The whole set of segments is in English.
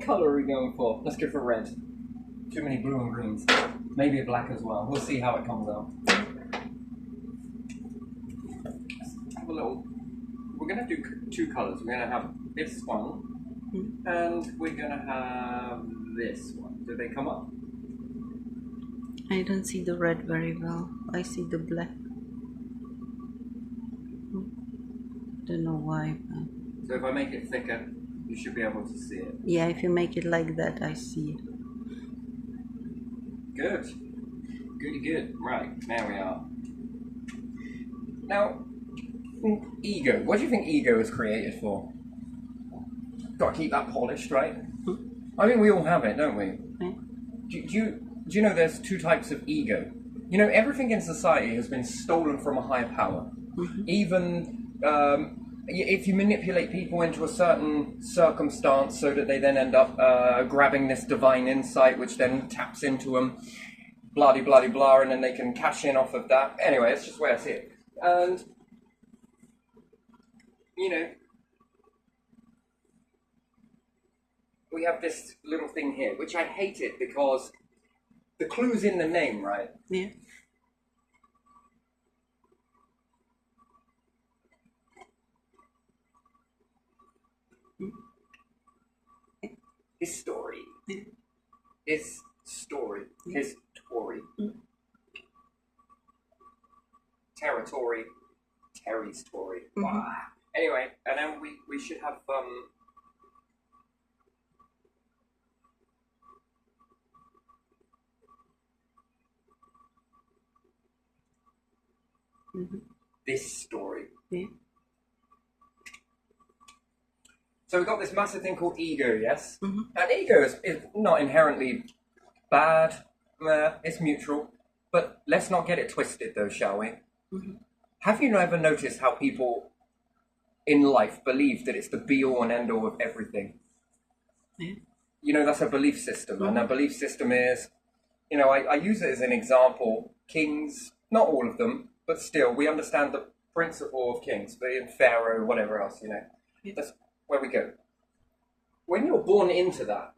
colour are we going for? Let's go for red. Too many blue and greens. Maybe a black as well. We'll see how it comes out. Have a little. We're going to do two colours. We're going to have this one, and we're going to have this one. Do they come up? I don't see the red very well. I see the black. Don't know why. But... So if I make it thicker, you should be able to see it. Yeah, if you make it like that, I see it. Good. Goody good. Right, there we are. Now, ego. What do you think ego is created for? Got to keep that polished, right? I think we all have it, don't we? Do you know there's two types of ego? You know, everything in society has been stolen from a higher power. Even if you manipulate people into a certain circumstance so that they then end up grabbing this divine insight, which then taps into them, blah-de-blah-de-blah, and then they can cash in off of that. Anyway, it's just the way I see it. And, you know, we have this little thing here, which I hated because the clue's in the name, right? Yeah. His story. His story. His Tory. Territory. Terry's Tory. Wow. Anyway, and then we should have this story. Yeah. So we've got this massive thing called ego, yes? And ego is not inherently bad, it's neutral. But let's not get it twisted though, shall we? Have you ever noticed how people in life believe that it's the be-all and end-all of everything? Yeah. You know, that's a belief system, and that belief system is, you know, I use it as an example. Kings, not all of them, but still, we understand the principle of kings, being Pharaoh, whatever else, you know. Yeah. That's where we go. When you're born into that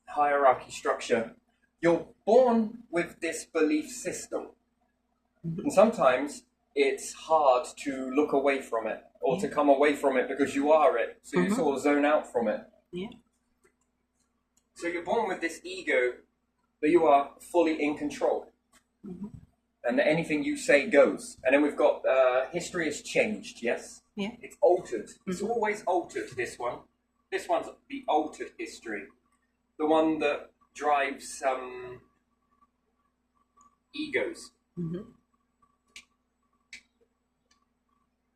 hierarchy structure, you're born with this belief system. And sometimes it's hard to look away from it or to come away from it because you are it. So you sort of zone out from it. Yeah. So you're born with this ego that you are fully in control. And that anything you say goes. And then we've got history has changed, yes? Yeah. It's altered. It's always altered, this one. This one's the altered history. The one that drives egos.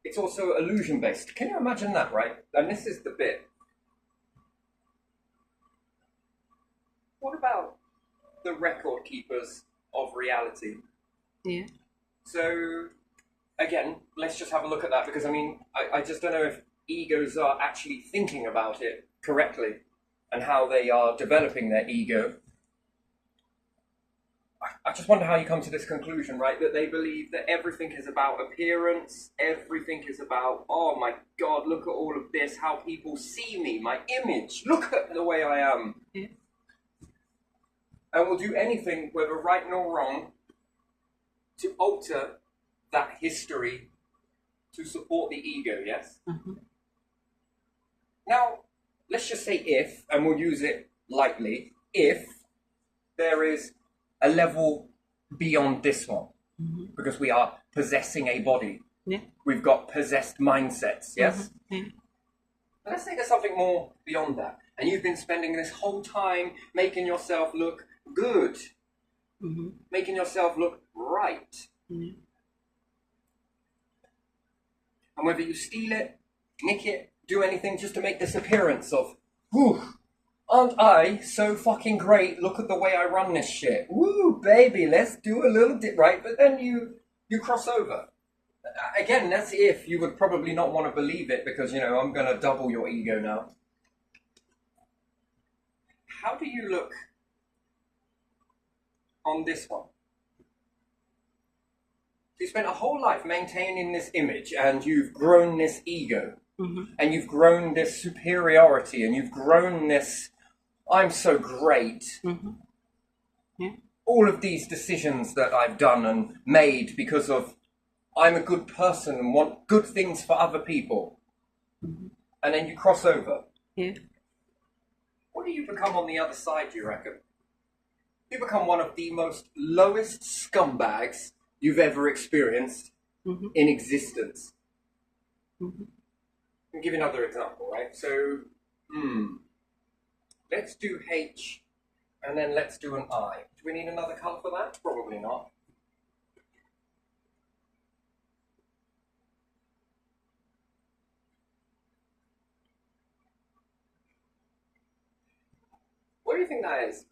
It's also illusion-based. Can you imagine that, right? And this is the bit. What about the record keepers of reality? Yeah. So, again, let's just have a look at that because, I mean, I just don't know if egos are actually thinking about it correctly and how they are developing their ego. I just wonder how you come to this conclusion, right? That they believe that everything is about appearance, everything is about, oh my God, look at all of this, how people see me, my image, look at the way I am. Yeah. And will do anything, whether right nor wrong, to alter that history to support the ego, yes? Now, let's just say if, and we'll use it lightly, if there is a level beyond this one, because we are possessing a body. Yeah. We've got possessed mindsets, yes? Yeah. But let's say there's something more beyond that, and you've been spending this whole time making yourself look good, making yourself look right. And whether you steal it, nick it, do anything just to make this appearance of, whew, aren't I so fucking great? Look at the way I run this shit. Woo, baby, let's do a little bit, right? But then you cross over. Again, that's if you would probably not want to believe it because, you know, I'm going to double your ego now. How do you look on this one? You spent a whole life maintaining this image and you've grown this ego and you've grown this superiority and you've grown this I'm so great. Mm-hmm. Yeah. All of these decisions that I've done and made because of I'm a good person and want good things for other people. Mm-hmm. And then you cross over. Yeah. What do you become on the other side, do you reckon? You become one of the most lowest scumbags you've ever experienced Mm-hmm. in existence. Mm-hmm. I'll give you another example, right? So, let's do H and then let's do an I. Do we need another colour for that? Probably not. What do you think that is?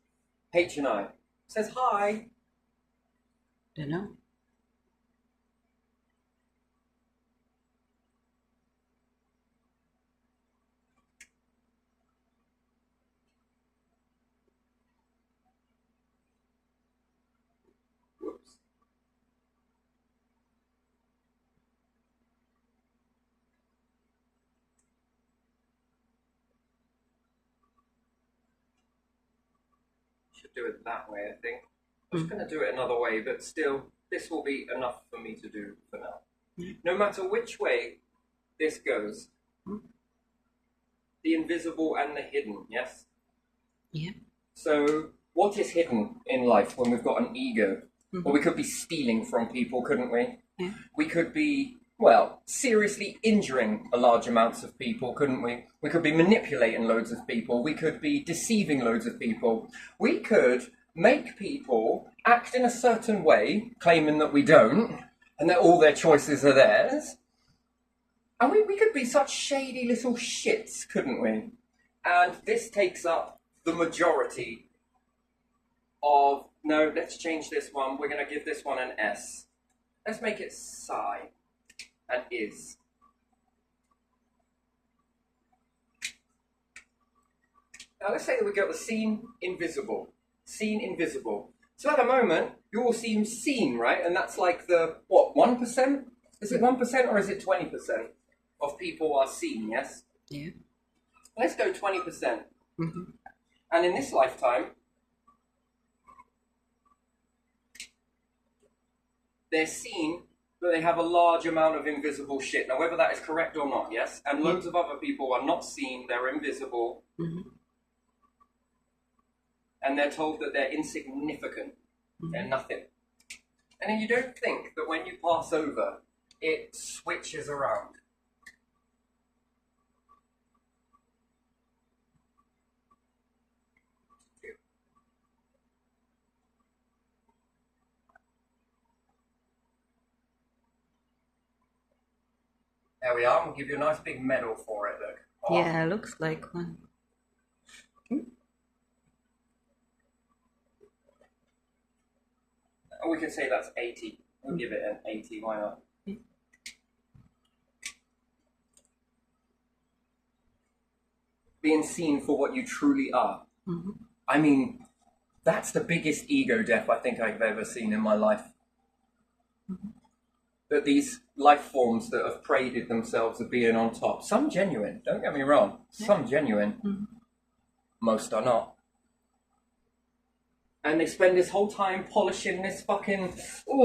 H and I. It says hi. Don't know. Whoops. Should do it that way, I think. I'm just going to do it another way, but still, this will be enough for me to do for now. No matter which way this goes, the invisible and the hidden, yes? Yeah. So, what is hidden in life when we've got an ego? Well, we could be stealing from people, couldn't we? Yeah. We could be, well, seriously injuring a large amounts of people, couldn't we? We could be manipulating loads of people. We could be deceiving loads of people. We could make people act in a certain way, claiming that we don't, and that all their choices are theirs. And we could be such shady little shits, couldn't we? And this takes up the majority of... No, let's change this one. We're going to give this one an S. Let's make it Psi and Is. Now let's say that we go with seen, invisible. Seen, invisible. So at the moment, you all seem seen, right? And that's like the, what, 1%? Is it 1% or is it 20% of people are seen, yes? Yeah. Let's go 20%. Mm-hmm. And in this lifetime, they're seen, but they have a large amount of invisible shit. Now, whether that is correct or not, yes? And loads of other people are not seen, they're invisible, and they're told that they're insignificant, they're nothing. And then you don't think that when you pass over, it switches around. There we are. We'll give you a nice big medal for it, look. Oh. Yeah, looks like one. And we can say that's 80. We'll give it an 80, why not? Being seen for what you truly are. I mean, that's the biggest ego death I think I've ever seen in my life. That these life forms that have paraded themselves as being on top, some genuine, don't get me wrong, some genuine, most are not. And they spend this whole time polishing this fucking,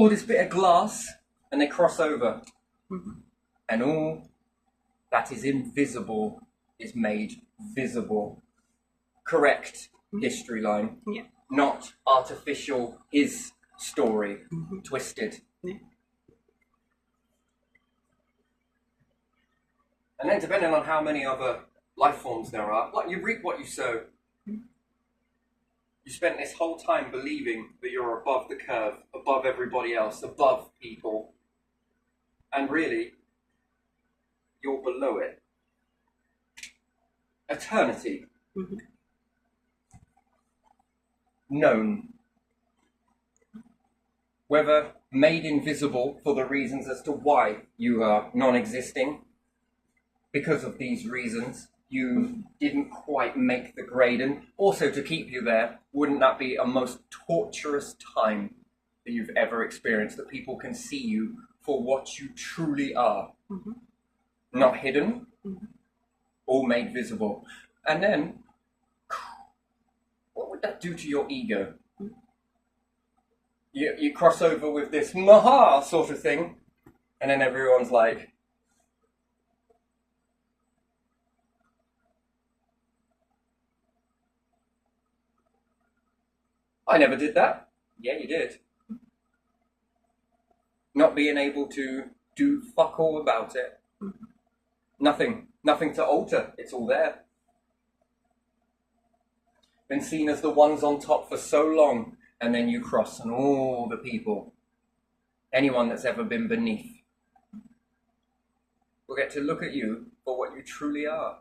this bit of glass, and they cross over. And all that is invisible is made visible. Correct history line. Yeah. Not artificial, his story, twisted. Yeah. And then depending on how many other life forms there are, like you reap what you sow. You spent this whole time believing that you're above the curve, above everybody else, above people. And really, you're below it. Eternity. Known. Whether made invisible for the reasons as to why you are non-existing, because of these reasons, you didn't quite make the grade, and also to keep you there, wouldn't that be a most torturous time that you've ever experienced, that people can see you for what you truly are? Not hidden, all made visible. And then would that do to your ego? You cross over with this maha sort of thing, and then everyone's like, I never did that. Yeah, you did. Not being able to do fuck all about it. Nothing to alter. It's all there. Been seen as the ones on top for so long, and then you cross, and all the people, anyone that's ever been beneath, will get to look at you for what you truly are.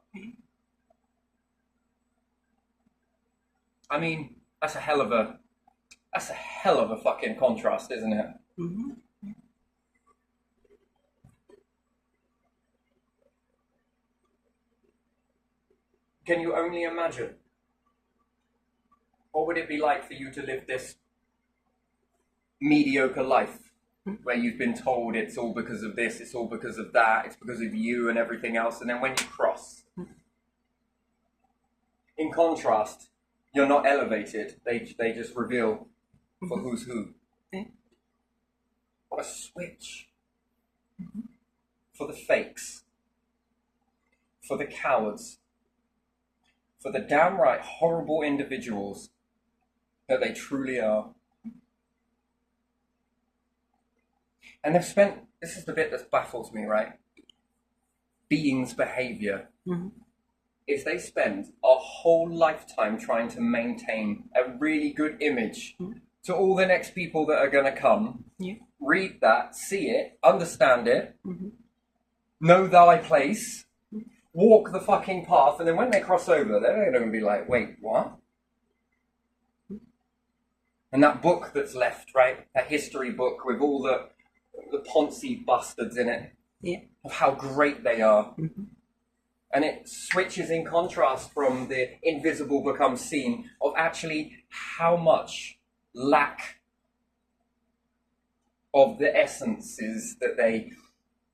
I mean, that's a hell of a fucking contrast, isn't it? Mm-hmm. Can you only imagine? What would it be like for you to live this mediocre life where you've been told it's all because of this, it's all because of that, it's because of you and everything else, and then when you cross, in contrast, you're not elevated. They just reveal for who's who. What a switch. For the fakes. For the cowards. For the downright horrible individuals that they truly are. And they've spent, this is the bit that baffles me, right? Beings' behavior. Is they spend a whole lifetime trying to maintain a really good image to all the next people that are going to come, read that, see it, understand it, know thy place, walk the fucking path, and then when they cross over, they're going to be like, wait, what? And that book that's left, right? That history book with all the Ponzi bastards in it, of how great they are. And it switches in contrast from the invisible becomes seen of actually how much lack of the essences that they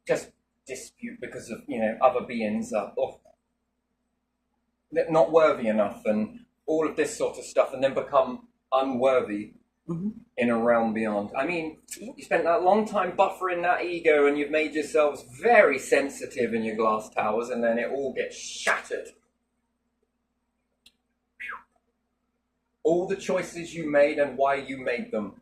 just dispute because of, other beings are not worthy enough and all of this sort of stuff, and then become unworthy in a realm beyond. I mean, you spent that long time buffering that ego and you've made yourselves very sensitive in your glass towers, and then it all gets shattered. All the choices you made and why you made them.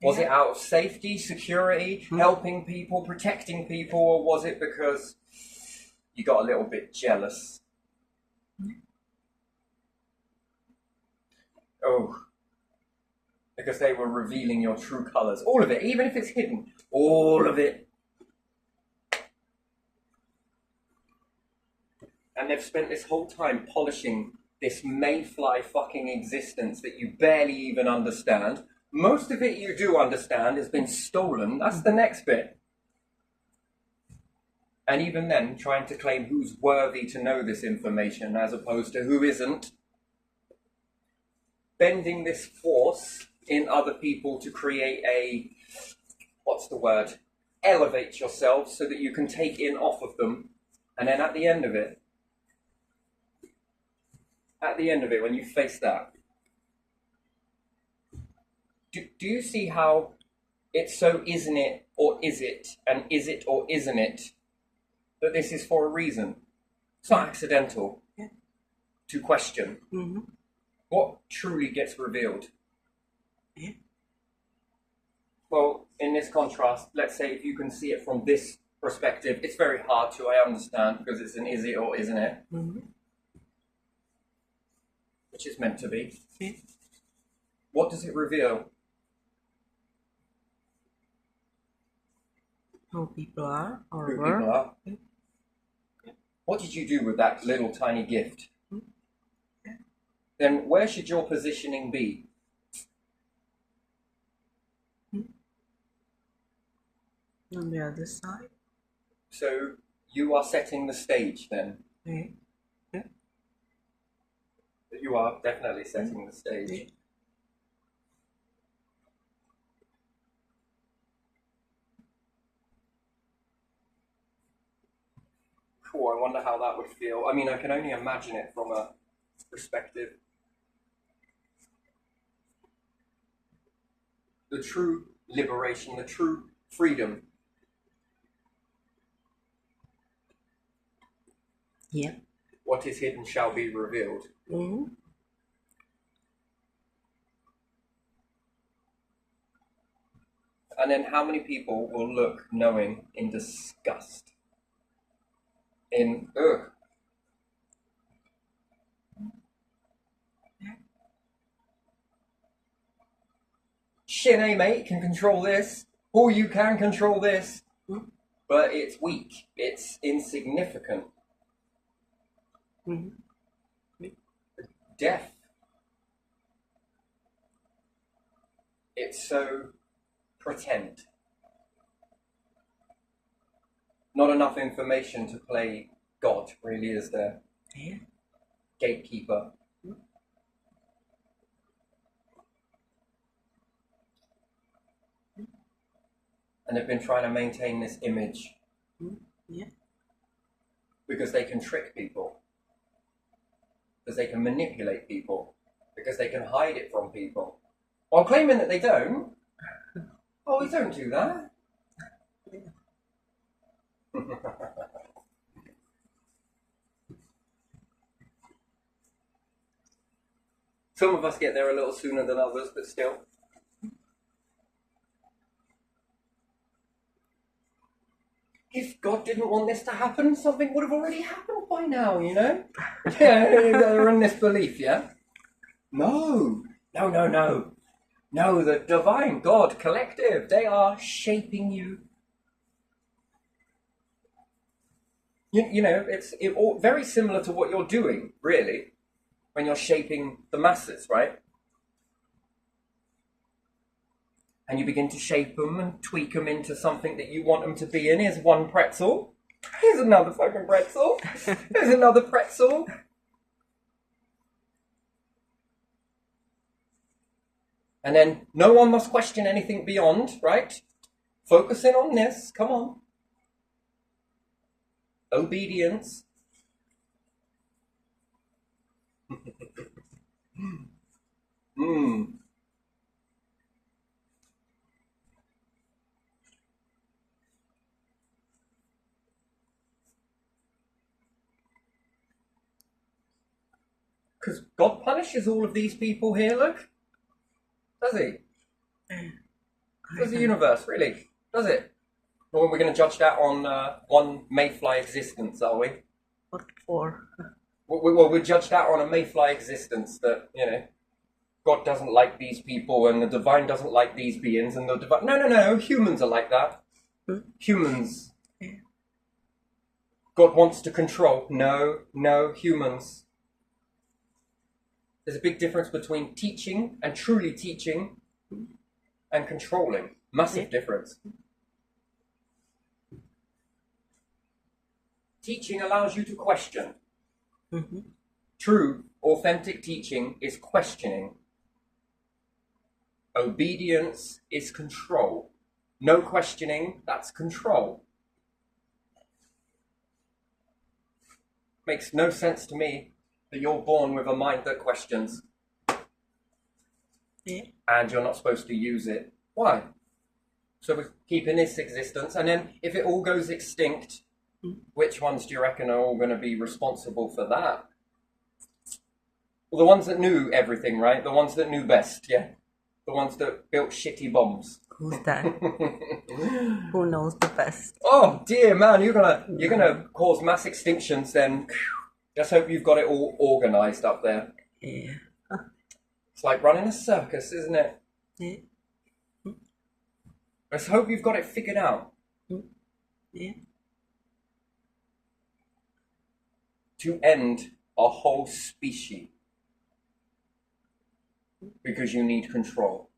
Was it out of safety, security, helping people, protecting people, or was it because you got a little bit jealous? Oh, because they were revealing your true colors. All of it, even if it's hidden. All of it. And they've spent this whole time polishing this mayfly fucking existence that you barely even understand. Most of it you do understand has been stolen. That's the next bit. And even then, trying to claim who's worthy to know this information as opposed to who isn't. Bending this force in other people to create elevate yourself so that you can take in off of them. And then at the end of it, when you face that, do you see how it's so isn't it or is it, and is it or isn't it, that this is for a reason? It's not accidental to question. What truly gets revealed? Well, in this contrast, let's say if you can see it from this perspective, it's very hard to, I understand, because it's an is it or isn't it, which is meant to be. What does it reveal? Who people are, or Who were. people are. What did you do with that little tiny gift? Then where should your positioning be? On the other side. So you are setting the stage then. You are definitely setting the stage. Cool, I wonder how that would feel. I mean, I can only imagine it from a perspective the true liberation, the true freedom. Yeah. What is hidden shall be revealed. Mm-hmm. And then how many people will look knowing in disgust? In ugh. Shit, eh, mate, can control this. Or you can control this. But it's weak. It's insignificant. Mm-hmm. Deaf. It's so pretend. Not enough information to play God, really, is there? Yeah. Gatekeeper. And they've been trying to maintain this image. Yeah. Because they can trick people. Because they can manipulate people. Because they can hide it from people. While claiming that they don't. Oh, we don't do that. Some of us get there a little sooner than others, but still. If God didn't want this to happen, something would have already happened by now, you know? Yeah, they're in this belief, yeah? No. No, the divine God collective, they are shaping you. You know, it's all very similar to what you're doing, really, when you're shaping the masses, right? And you begin to shape them and tweak them into something that you want them to be in. Here's one pretzel. Here's another fucking pretzel. Here's another pretzel. And then no one must question anything beyond, right? Focusing on this, come on. Obedience. Because God punishes all of these people here, look. Does he? Does the universe, really? Does it? Or we're going to judge that on one mayfly existence, are we? What for? Well, we judge that on a mayfly existence that, you know, God doesn't like these people and the divine doesn't like these beings and the divine... No, humans are like that. Humans. God wants to control. No, humans. There's a big difference between teaching and truly teaching and controlling. Massive difference. Teaching allows you to question. True, authentic teaching is questioning. Obedience is control. No questioning, that's control. Makes no sense to me that you're born with a mind that questions. Yeah. And you're not supposed to use it. Why? So we're keeping this existence, and then if it all goes extinct, which ones do you reckon are all going to be responsible for that? Well, the ones that knew everything, right? The ones that knew best, yeah. The ones that built shitty bombs. Who's that? Who knows the best? Oh dear, man, you're gonna cause mass extinctions. Then just hope you've got it all organised up there. Yeah. It's like running a circus, isn't it? Yeah. Let's hope you've got it figured out. Yeah. To end a whole species. Because you need control.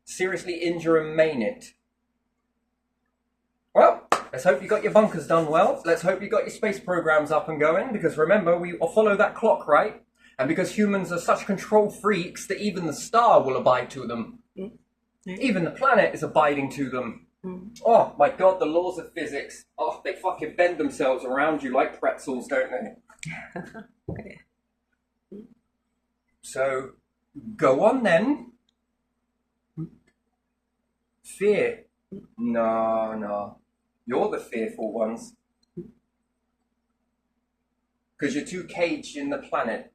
Seriously injure and maim it. Well, let's hope you got your bunkers done well. Let's hope you got your space programs up and going. Because remember, we follow that clock, right? And because humans are such control freaks that even the star will abide to them. Even the planet is abiding to them. Oh my God, the laws of physics. Oh, they fucking bend themselves around you like pretzels, don't they? So, go on then. Fear? No, no. You're the fearful ones. Because you're too caged in the planet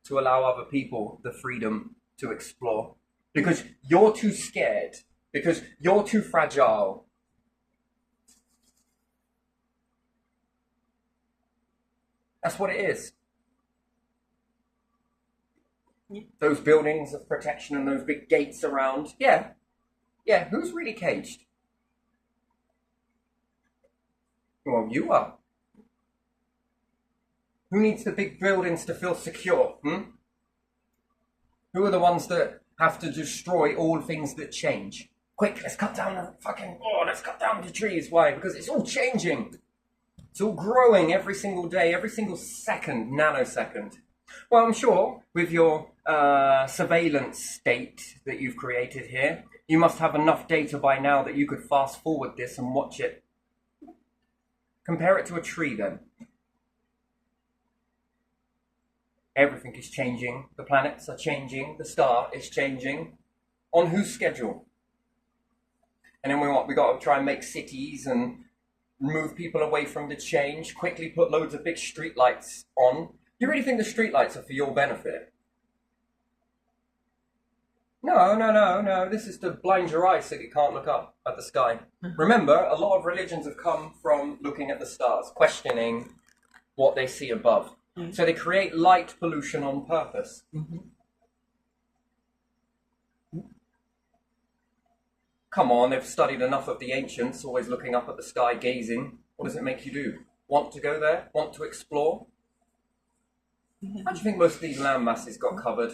to allow other people the freedom to explore. Because you're too scared. Because you're too fragile. That's what it is. Yeah. Those buildings of protection and those big gates around. Yeah. Yeah, who's really caged? Well, you are. Who needs the big buildings to feel secure? Who are the ones that have to destroy all things that change? Quick, let's cut down let's cut down the trees. Why? Because it's all changing. It's all growing every single day, every single second, nanosecond. Well, I'm sure with your surveillance state that you've created here, you must have enough data by now that you could fast forward this and watch it. Compare it to a tree then. Everything is changing. The planets are changing. The star is changing. On whose schedule? And then we got to try and make cities and move people away from the change. Quickly put loads of big street lights on. You really think the street lights are for your benefit? No. This is to blind your eyes so that you can't look up at the sky. Remember, a lot of religions have come from looking at the stars, questioning what they see above. So they create light pollution on purpose. Come on, they've studied enough of the ancients, always looking up at the sky, gazing. What does it make you do? Want to go there? Want to explore? How do you think most of these land masses got covered?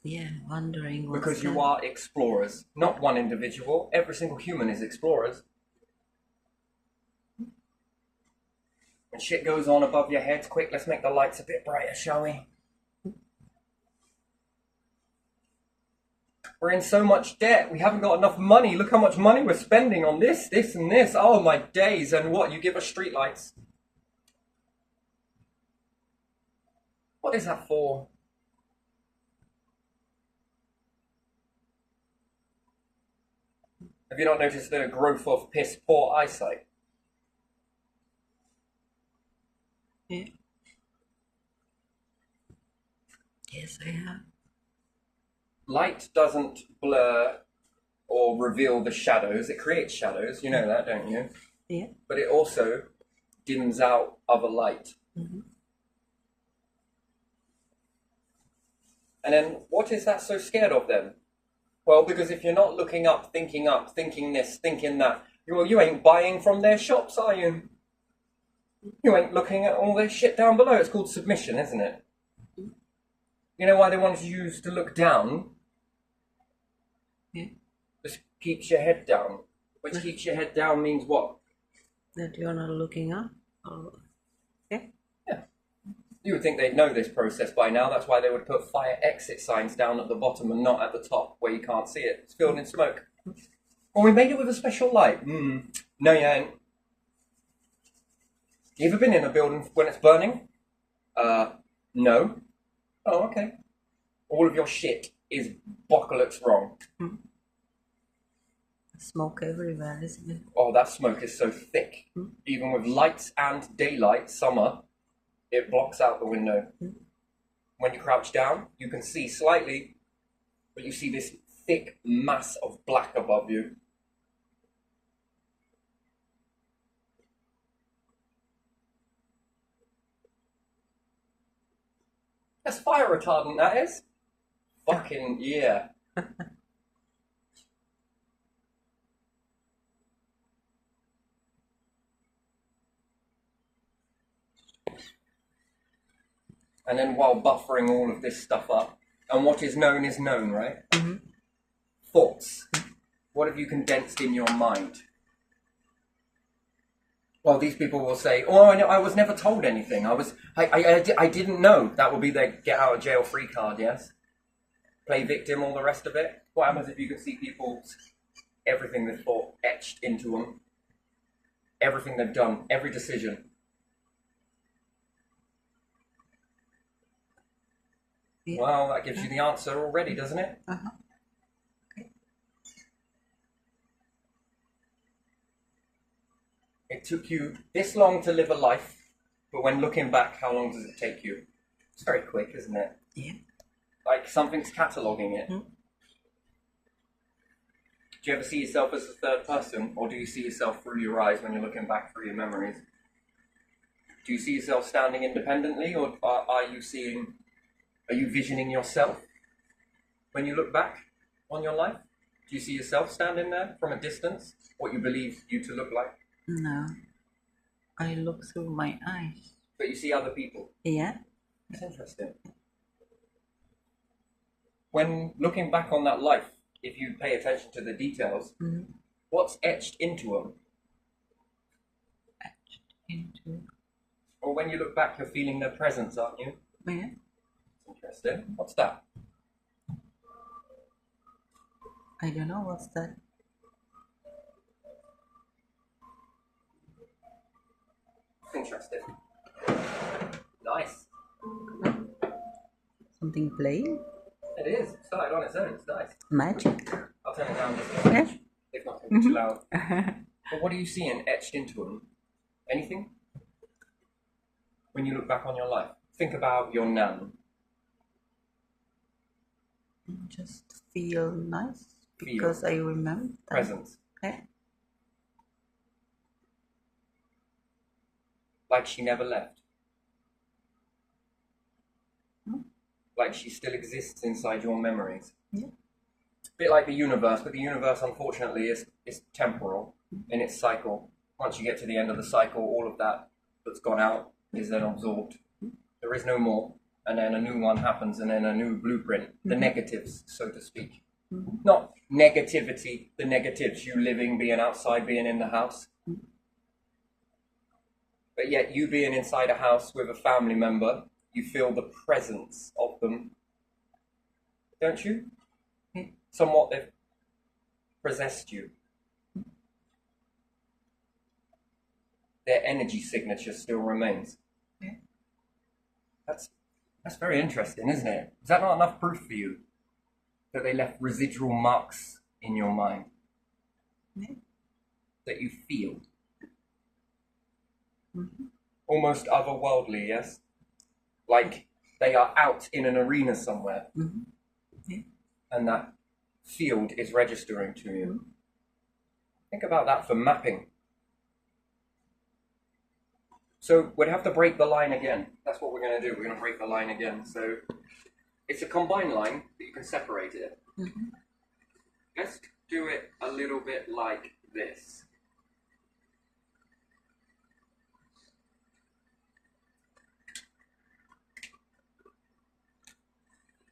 Yeah, wondering what's Because you that? are explorers, not one individual. Every single human is explorers. When shit goes on above your heads, quick, let's make the lights a bit brighter, shall we? We're in so much debt. We haven't got enough money. Look how much money we're spending on this, and this. Oh, my days. And what? You give us streetlights. What is that for? Have you not noticed the growth of piss poor eyesight? Yeah. Yes, I have. Light doesn't blur or reveal the shadows. It creates shadows. You know that, don't you? Yeah. But it also dims out other light. And then what is that so scared of then? Well, because if you're not looking up, thinking this, thinking that, well, you ain't buying from their shops, are you? You ain't looking at all their shit down below. It's called submission, isn't it? You know why they want you to look down? Yeah. Just keeps your head down. Which keeps your head down means what? That you're not looking up? Oh. Yeah. Yeah. You would think they'd know this process by now. That's why they would put fire exit signs down at the bottom and not at the top where you can't see it. It's filled in smoke. Well, we made it with a special light. No, you ain't. You ever been in a building when it's burning? No. Oh, okay. All of your shit is bollocks wrong. Smoke everywhere, isn't it? Oh, that smoke is so thick. Even with lights and daylight, summer, it blocks out the window. When you crouch down, you can see slightly, but you see this thick mass of black above you. That's fire retardant, that is. Fucking yeah. And then while buffering all of this stuff up, and what is known, right? Thoughts. What have you condensed in your mind? Well, these people will say, "Oh, I was never told anything. I didn't know." That will be their get out of jail free card. Yes. Play victim, all the rest of it. What happens if you can see people's everything they've thought etched into them, everything they've done, every decision? Yeah. Well, that gives you the answer already, doesn't it? Okay. It took you this long to live a life, but when looking back, how long does it take you? It's very quick, isn't it? Yeah. Like something's cataloguing it. Mm. Do you ever see yourself as a third person, or do you see yourself through your eyes when you're looking back through your memories? Do you see yourself standing independently, or are you visioning yourself when you look back on your life? Do you see yourself standing there from a distance, what you believe you to look like? No. I look through my eyes. But you see other people. Yeah. That's interesting. When looking back on that life, if you pay attention to the details, what's etched into them? Etched into. Or when you look back, you're feeling their presence, aren't you? Yeah. Interesting. What's that? I don't know what's that. Interesting. Nice. Something playing? It is. It started on its own. It's nice. Magic. I'll turn it down just a Yeah. bit. If not, it'll be too loud. But what are you seeing etched into them? Anything? When you look back on your life, think about your nan. Just feel nice Feel. because I remember that. Presence. Yeah. Like she never left. Hmm. Like she still exists inside your memories. Yeah. A bit like the universe, but the universe unfortunately is temporal in its cycle. Once you get to the end of the cycle, all of that that's gone out is then absorbed. There is no more, and then a new one happens, and then a new blueprint, the negatives, so to speak. Not negativity, the negatives, you living, being outside, being in the house. But yet you being inside a house with a family member, you feel the presence of them. Don't you? Yeah. Somewhat they've possessed you. Their energy signature still remains. Yeah. That's very interesting, isn't it? Is that not enough proof for you that they left residual marks in your mind? Yeah. That you feel? Mm-hmm. Almost otherworldly, yes? Like they are out in an arena somewhere, Mm-hmm. Yeah. and that field is registering to you. Mm-hmm. Think about that for mapping. So we'd have to break the line again. That's what we're going to do. We're going to break the line again. So it's a combined line, but you can separate it. Mm-hmm. Let's do it a little bit like this.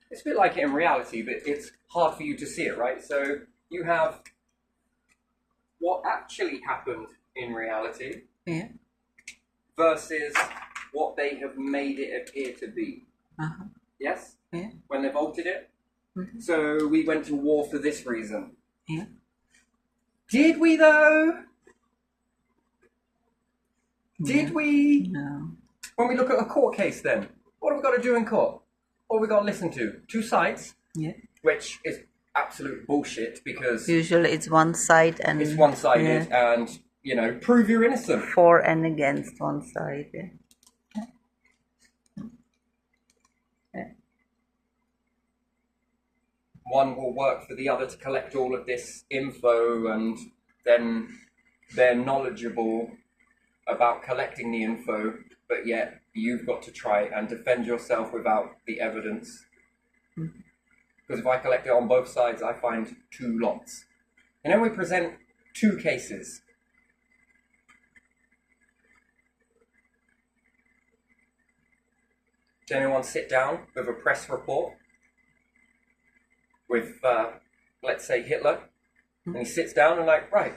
It's a bit like it in reality, but it's hard for you to see it, right? So you have what actually happened in reality Yeah. versus what they have made it appear to be. Uh-huh. Yes? Yeah. When they've altered it? Mm-hmm. So we went to war for this reason. Yeah. Did we though? Did we? No. When we look at a court case then, what have we got to do in court? What have we got to listen to? Two sides, Yeah. which is absolute bullshit because Usually it's one side and it's one-sided and, you know, prove you're innocent. for and against one side. Yeah. Yeah. One will work for the other to collect all of this info, and then they're knowledgeable about collecting the info, but yet you've got to try and defend yourself without the evidence. Because if I collect it on both sides, I find two lots. And then we present two cases. Does anyone sit down with a press report with, let's say, Hitler? And he sits down and like, right,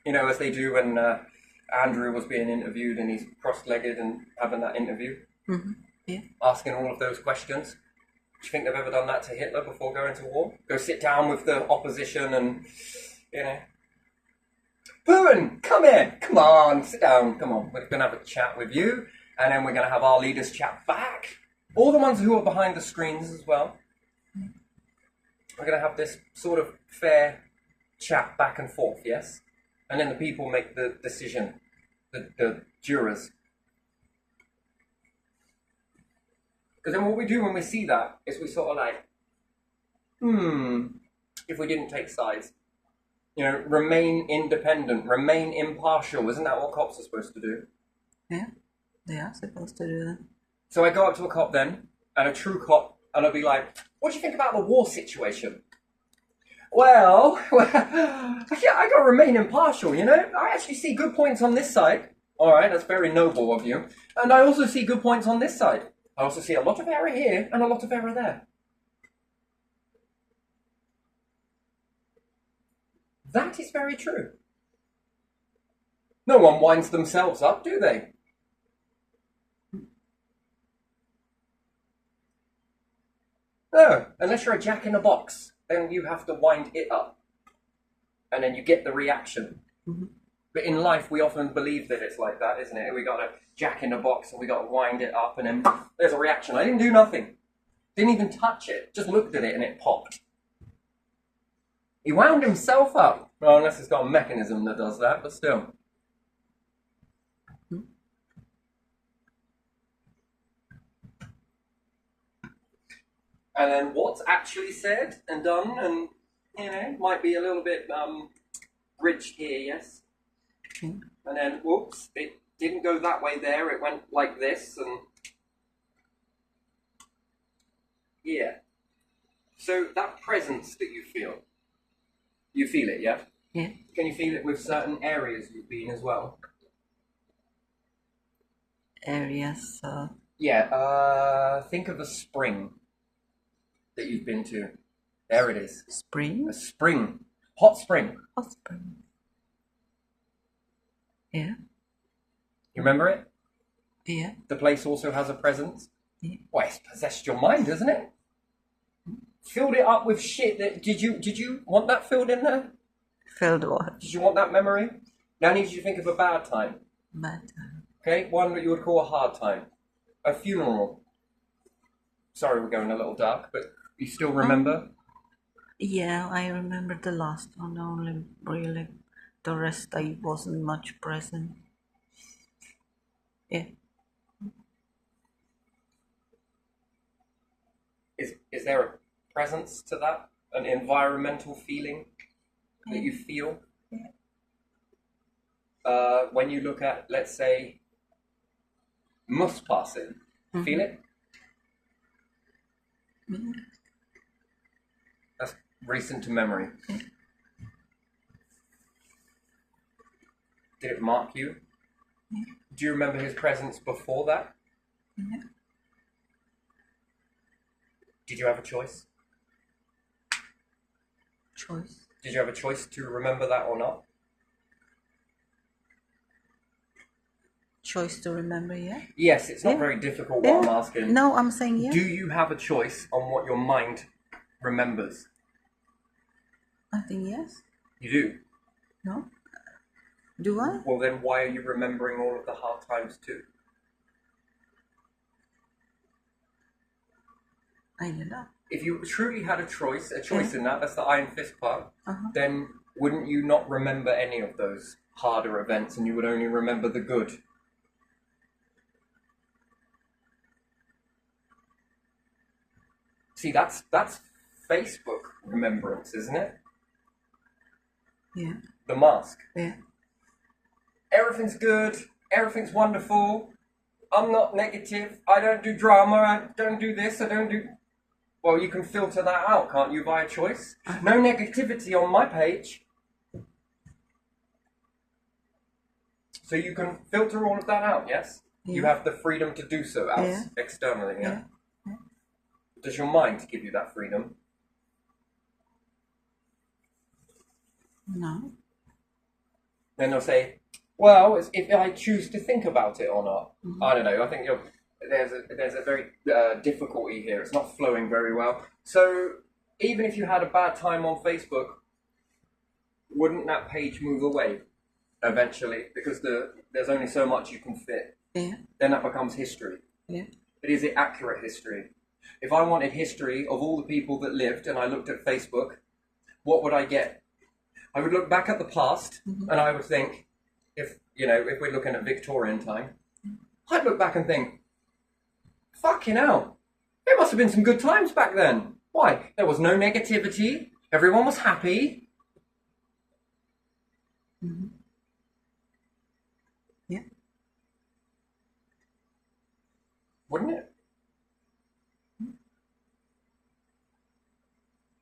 you know, as they do when Andrew was being interviewed and he's cross-legged and having that interview, Yeah. asking all of those questions. Do you think they've ever done that to Hitler before going to war? Go sit down with the opposition and, you know, Putin, come in, come on, sit down, come on. We're going to have a chat with you, and then we're going to have our leaders chat back. All the ones who are behind the screens as well. We're going to have this sort of fair chat back and forth, yes? And then the people make the decision. the jurors. Because then what we do when we see that is we sort of like, if we didn't take sides, remain independent, remain impartial. Isn't that what cops are supposed to do? Yeah, they are supposed to do that. So I go up to a cop then, and a true cop, and I'll be like, what do you think about the war situation? Well, I got to remain impartial, I actually see good points on this side. All right, that's very noble of you. And I also see good points on this side. I also see a lot of error here and a lot of error there. That is very true. No one winds themselves up, do they? No, unless you're a jack in a box, then you have to wind it up. And then you get the reaction. Mm-hmm. But in life, we often believe that it's like that, isn't it? We got a jack in a box and we got to wind it up and then there's a reaction. I didn't do nothing. Didn't even touch it. Just looked at it and it popped. He wound himself up. Well, unless it's got a mechanism that does that, but still. And then what's actually said and done and, might be a little bit bridged here, yes? Okay. And then, whoops, it didn't go that way there. It went like this and... Yeah. So that presence that you feel it, yeah? Yeah. Can you feel it with certain areas you've been as well? Areas. Yeah, think of a spring that you've been to. There it is. Spring? A spring. Hot spring. Hot spring. Yeah. You remember it? Yeah. The place also has a presence. Yeah. Well, it's possessed your mind, hasn't it? Filled it up with shit that... Did you want that filled in there? Filled what? Did you want that memory? Now I need you to think of a bad time. Bad time. Okay? One that you would call a hard time. A funeral. Sorry, we're going a little dark, but you still remember? Yeah, I remember the last one only, really. The rest I wasn't much present. Yeah. Is there a presence to that? An environmental feeling that you feel? Yeah. When you look at, let's say, mus passing, feel it? Yeah. That's recent to memory. Yeah. Did it mark you? Yeah. Do you remember his presence before that? Yeah. Did you have a choice? Choice. Did you have a choice to remember that or not? Choice to remember, yeah? Yes, it's not Yeah. very difficult what I'm Yeah. asking. No, I'm saying yeah. Do you have a choice on what your mind remembers? I think yes. You do? No? Do I? Well, then why are you remembering all of the hard times too? I don't know. If you truly had a choice in that's the Iron Fist part, then wouldn't you not remember any of those harder events and you would only remember the good? See, that's Facebook remembrance, isn't it? Yeah. The mask. Yeah. Everything's good, everything's wonderful, I'm not negative, I don't do drama, I don't do this, I don't do... Well, you can filter that out, can't you, by a choice? No negativity on my page. So you can filter all of that out, yes? Yeah. You have the freedom to do so externally, yeah? Does your mind give you that freedom? No. Then they'll say, well, it's if I choose to think about it or not. I don't know. I think there's a very difficulty here. It's not flowing very well. So even if you had a bad time on Facebook, wouldn't that page move away eventually? Because there's only so much you can fit. Yeah. Then that becomes history. Yeah. But is it accurate history? If I wanted history of all the people that lived and I looked at Facebook, what would I get? I would look back at the past and I would think, if you know, if we're looking at Victorian time, I'd look back and think, fucking hell, it must have been some good times back then. Why? There was no negativity. Everyone was happy. Mm-hmm. Yeah. Wouldn't it?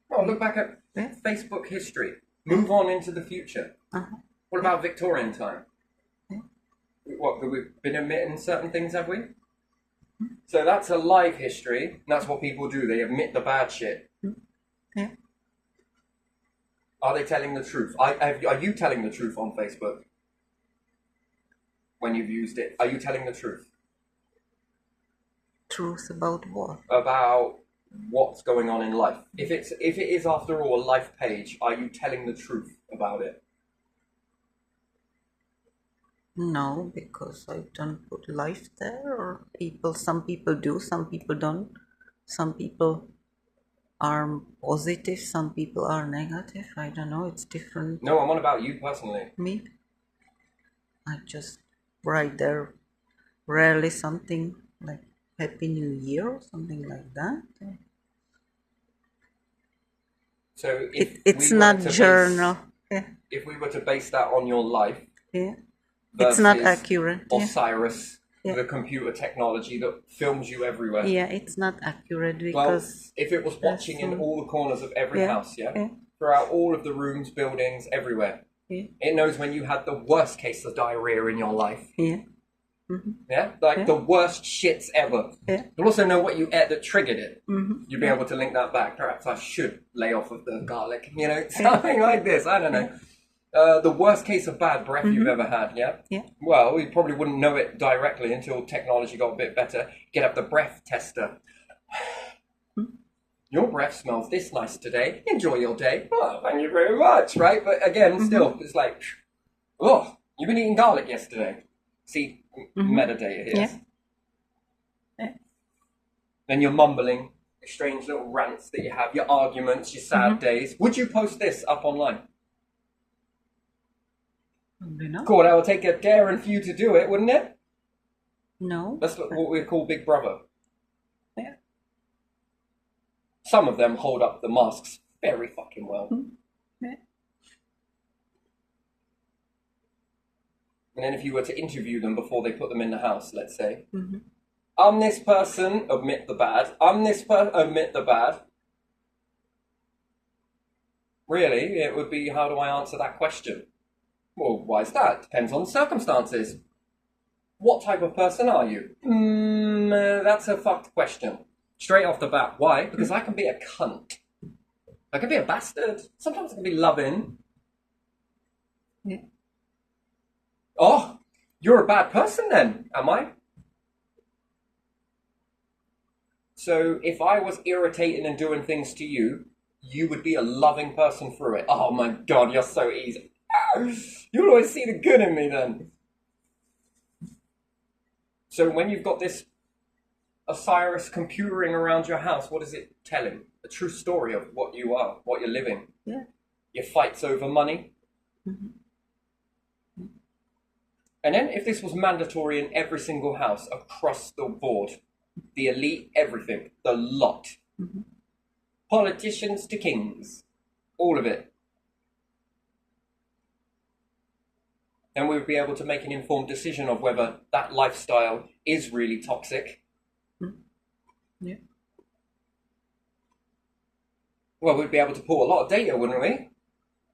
Well, look back at Facebook history. Move on into the future. Uh-huh. What about Victorian time? Yeah. What, we've been omitting certain things, have we? So that's a live history. And that's what people do. They admit the bad shit. Yeah. Are they telling the truth? Are you telling the truth on Facebook? When you've used it, are you telling the truth? Truth about what? About what's going on in life. If it is after all a life page, are you telling the truth about it? No, because I don't put life there, or some people do, some people don't. Some people are positive, some people are negative. I don't know, it's different. No, I'm on about you personally. Me? I just write there rarely something like Happy New Year or something like that. So if it's we were not to journal. base, if we were to base that on your life, It's not accurate. Osiris, the computer technology that films you everywhere. It's not accurate because if it was watching in all the corners of every house, throughout all of the rooms, buildings, everywhere, it knows when you had the worst case of diarrhea in your life. Mm-hmm. The worst shits ever. You'll also know what you ate that triggered it. Mm-hmm. You'll be able to link that back. Perhaps I should lay off of the garlic, something like this. I don't know. The worst case of bad breath you've ever had, Well, you probably wouldn't know it directly until technology got a bit better. Get up the breath tester. Your breath smells this nice today. Enjoy your day. Oh, thank you very much, right? But again, still, it's like, oh, you've been eating garlic yesterday. See, metadata here. Then you're mumbling, strange little rants that you have, your arguments, your sad days. Would you post this up online? No. Cool, that would take a daring few to do it, wouldn't it? No. That's what we call Big Brother. Yeah. Some of them hold up the masks very fucking well. Yeah. And then if you were to interview them before they put them in the house, let's say, I'm this person, admit the bad. I'm this person, admit the bad. Really, it would be, how do I answer that question? Well, why is that? Depends on the circumstances. What type of person are you? That's a fucked question. Straight off the bat. Why? Because I can be a cunt. I can be a bastard. Sometimes I can be loving. Yeah. Oh, you're a bad person then, am I? So if I was irritating and doing things to you, you would be a loving person through it. Oh my God, you're so easy. You'll always see the good in me then. So when you've got this Osiris computering around your house, what is it telling? A true story of what you are, what you're living. Yeah. Your fights over money. And then if this was mandatory in every single house across the board, the elite, everything, the lot. Politicians to kings, all of it. Then we would be able to make an informed decision of whether that lifestyle is really toxic. Yeah. Well, we'd be able to pull a lot of data, wouldn't we?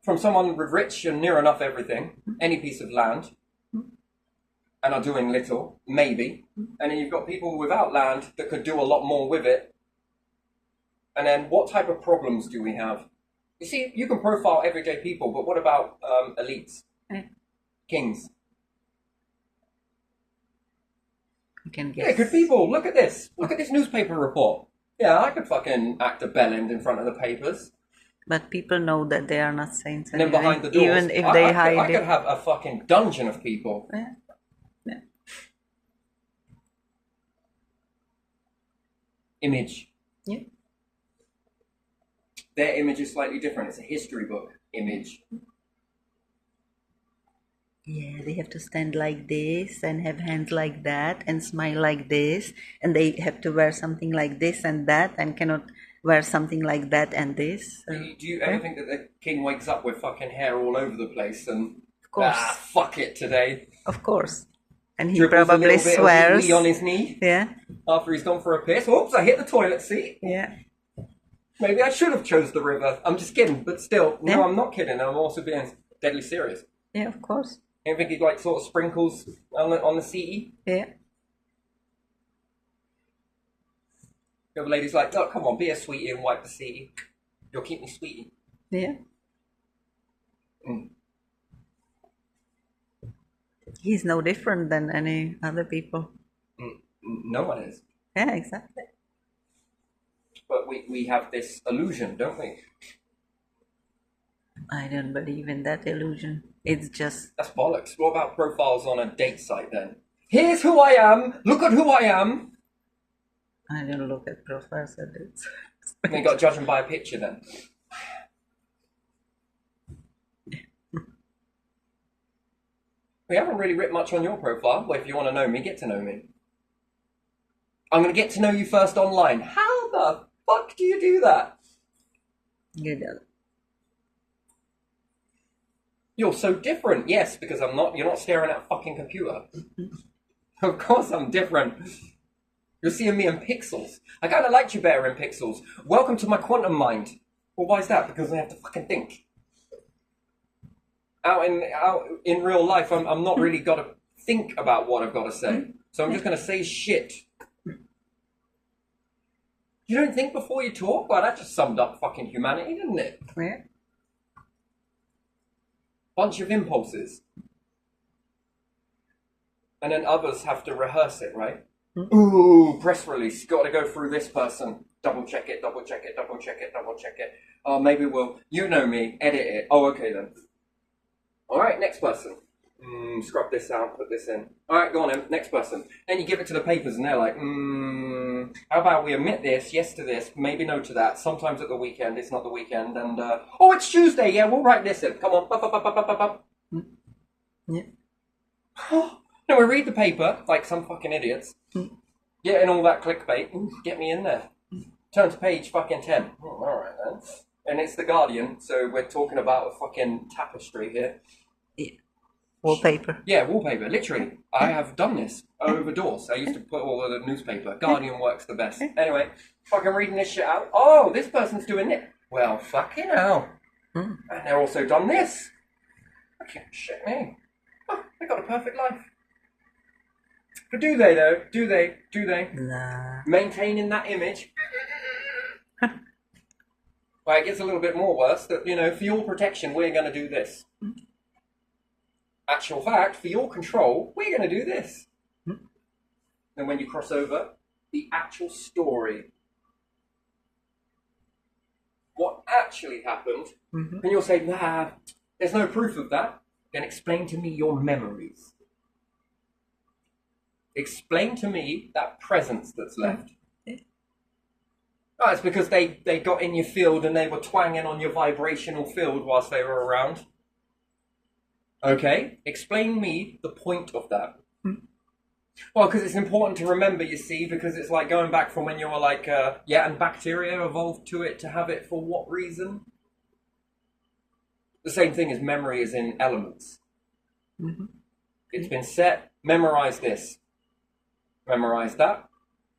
From someone with rich and near enough everything, any piece of land, and are doing little, maybe. And then you've got people without land that could do a lot more with it. And then what type of problems do we have? You see, you can profile everyday people, but what about elites? Kings? You can guess. Yeah, good people. Look at this. Look at this newspaper report. Yeah, I could fucking act a bellend in front of the papers. But people know that they are not saints. And then behind the doors, even if they hide I could have a fucking dungeon of people. Yeah. Yeah. Image. Yeah. Their image is slightly different. It's a history book image. Yeah, they have to stand like this and have hands like that and smile like this, and they have to wear something like this and that and cannot wear something like that and this. So, Do you ever think that the king wakes up with fucking hair all over the place and of course, fuck it today? of course. And he Dribbles a probably little bit of swears. wee on his knee Yeah, after he's gone for a piss. Oops, I hit the toilet seat. yeah. Maybe I should have chose the river. I'm just kidding, but still, no, Yeah. I'm not kidding. I'm also being deadly serious. Yeah, of course. You think he like sort of sprinkles on the seat? Yeah. The other lady's like, oh, come on, be a sweetie and wipe the seat. You'll keep me sweetie. Yeah. Mm. He's no different than any other people. No one is. Yeah, exactly. But we have this illusion, don't we? I don't believe in that illusion. It's just, That's bollocks. What about profiles on a date site then? Here's who I am. Look at who I am. I don't look at profiles at it. And you got to judge them by a picture then. We haven't really written much on your profile. Well, if you want to know me, get to know me. I'm going to get to know you first online. How the fuck do you do that? You don't. You're so different. Yes, because I'm not. You're not staring at a fucking computer. Of course I'm different. You're seeing me in pixels. I kind of liked you better in pixels. Welcome to my quantum mind. Well, why is that? Because I have to fucking think. Out in real life, I'm not really got to think about what I've got to say. So I'm just going to say shit. You don't think before you talk? Well, that just summed up fucking humanity, didn't it? Yeah. Bunch of impulses. And then others have to rehearse it, right? Ooh, press release. Got to go through this person. Double check it, double check it, double check it, double check it. Oh, maybe we'll... You know me. Edit it. Oh, okay then. All right, next person. Scrub this out, put this in. All right, go on then. Next person. Then you give it to the papers and they're like, how about we omit this, yes to this, maybe no to that. Sometimes at the weekend, it's not the weekend. And, oh, it's Tuesday. Yeah, we'll write this in. Come on. Yeah. No, we read the paper like some fucking idiots. Getting all that clickbait. Ooh, get me in there. Turn to page fucking 10. Oh, all right then. And it's The Guardian, so we're talking about a fucking tapestry here. Yeah. Wallpaper. Yeah, wallpaper, literally. I have done this over doors. I used to put all of the newspaper. Guardian works the best. Anyway, fucking reading this shit out. Oh, this person's doing it. Well, fucking hell. And they're also done this. Fucking shit me. Oh, they got a perfect life. But do they though? Do they? Nah. Maintaining that image. Well, it gets a little bit more worse that, you know, for your protection, we're going to do this. Actual fact, for your control, we're going to do this. And when you cross over, the actual story, what actually happened, and you'll say, nah, there's no proof of that, then explain to me your memories. Explain to me that presence that's left. Oh, it's because they got in your field and they were twanging on your vibrational field whilst they were around. Okay, explain me the point of that. Well, because it's important to remember, you see, because it's like going back from when you were like, and bacteria evolved to it to have it for what reason? The same thing as memory is in elements. It's been set, memorize this. Memorize that,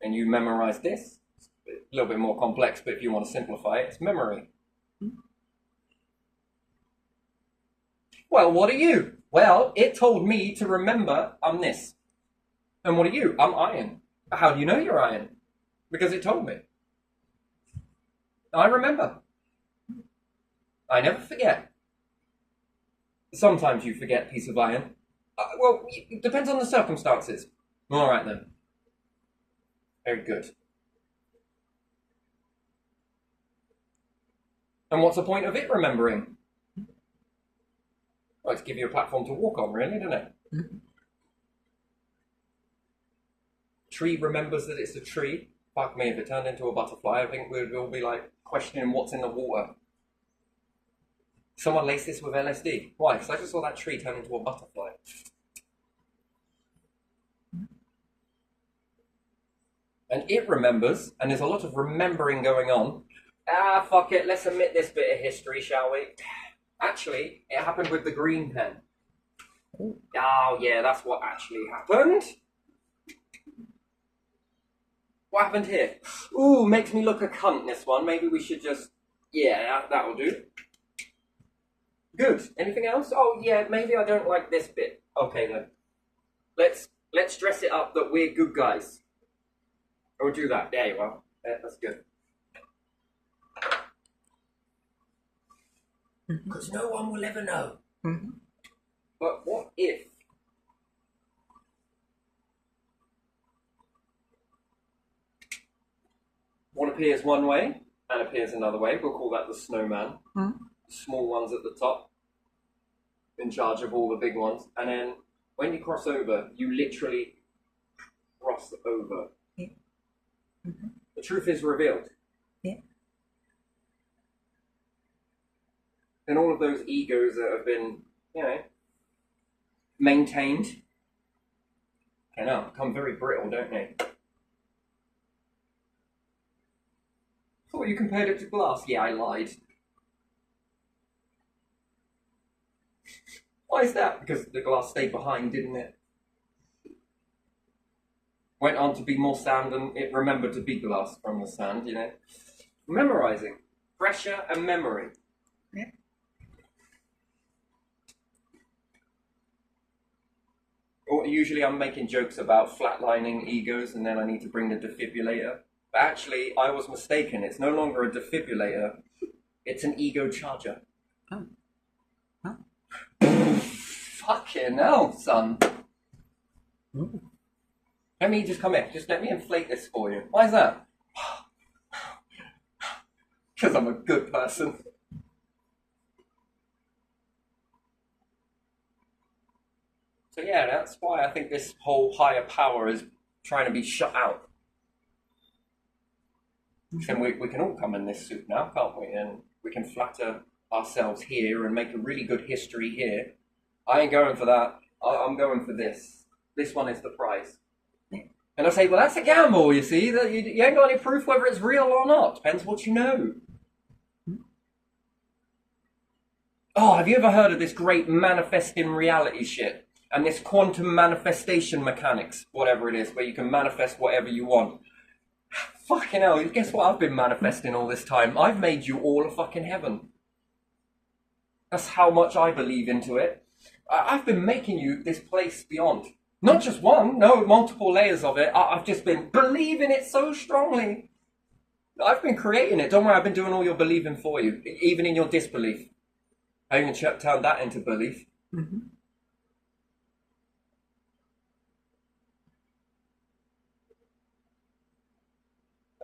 and you memorize this. A little bit more complex, but if you want to simplify it, it's memory. Well, what are you? Well, it told me to remember I'm this. And what are you? I'm iron. How do you know you're iron? Because it told me. I remember. I never forget. Sometimes you forget a piece of iron. Well, it depends on the circumstances. All right then. Very good. And what's the point of it remembering? Well, it's give you a platform to walk on, really, doesn't it? Tree remembers that it's a tree. Fuck me, if it turned into a butterfly, I think we'd all be like questioning what's in the water. Someone laced this with LSD. Why? Because I just saw that tree turn into a butterfly. And it remembers, and there's a lot of remembering going on. Fuck it, let's omit this bit of history, shall we? Actually, it happened with the green pen. Oh, yeah, that's what actually happened. What happened here? Ooh, makes me look a cunt, this one. Maybe we should just... Yeah, that'll do. Good. Anything else? Oh, yeah, maybe I don't like this bit. Okay, then. Let's dress it up that we're good guys. We'll do that. There you are. That's good. Because no one will ever know. Mm-hmm. But what if one appears one way and appears another way? We'll call that the snowman. Mm-hmm. The small ones at the top, in charge of all the big ones. And then when you cross over, you literally cross over. Yeah. Mm-hmm. The truth is revealed. Yeah. And all of those egos that have been, maintained, become very brittle, don't they? Thought you compared it to glass. Yeah, I lied. Why is that? Because the glass stayed behind, didn't it? Went on to be more sand, and it remembered to be glass from the sand, Memorizing. Pressure and memory. Yeah. Or usually I'm making jokes about flatlining egos, and then I need to bring the defibrillator. But actually, I was mistaken. It's no longer a defibrillator. It's an ego charger. Oh. Huh? Fucking hell, son. Ooh. Let me just come here. Just let me inflate this for you. Why is that? Because I'm a good person. So yeah, that's why I think this whole higher power is trying to be shut out. And we can all come in this suit now, can't we? And we can flatter ourselves here and make a really good history here. I ain't going for that. I'm going for this. This one is the prize. And I say, well, that's a gamble, you see. That you ain't got any proof whether it's real or not. Depends what you know. Oh, have you ever heard of this great manifesting reality shit? And this quantum manifestation mechanics, whatever it is, where you can manifest whatever you want. Fucking hell, guess what I've been manifesting all this time? I've made you all a fucking heaven. That's how much I believe into it. I've been making you this place beyond. Not just one, no, multiple layers of it. I've just been believing it so strongly. I've been creating it. Don't worry, I've been doing all your believing for you, even in your disbelief. I even turned that into belief. Mm-hmm.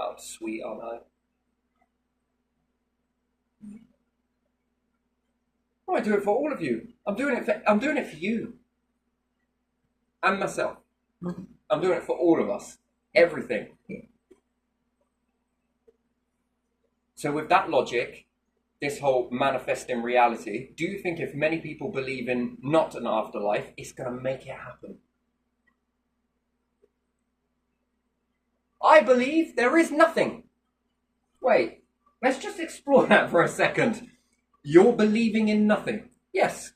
I'm sweet, aren't I? Oh, I do it for all of you. I'm doing it for you. And myself. Mm-hmm. I'm doing it for all of us. Everything. Yeah. So with that logic, this whole manifesting reality, do you think if many people believe in not an afterlife, it's going to make it happen? I believe there is nothing. Wait, let's just explore that for a second. You're believing in nothing. Yes.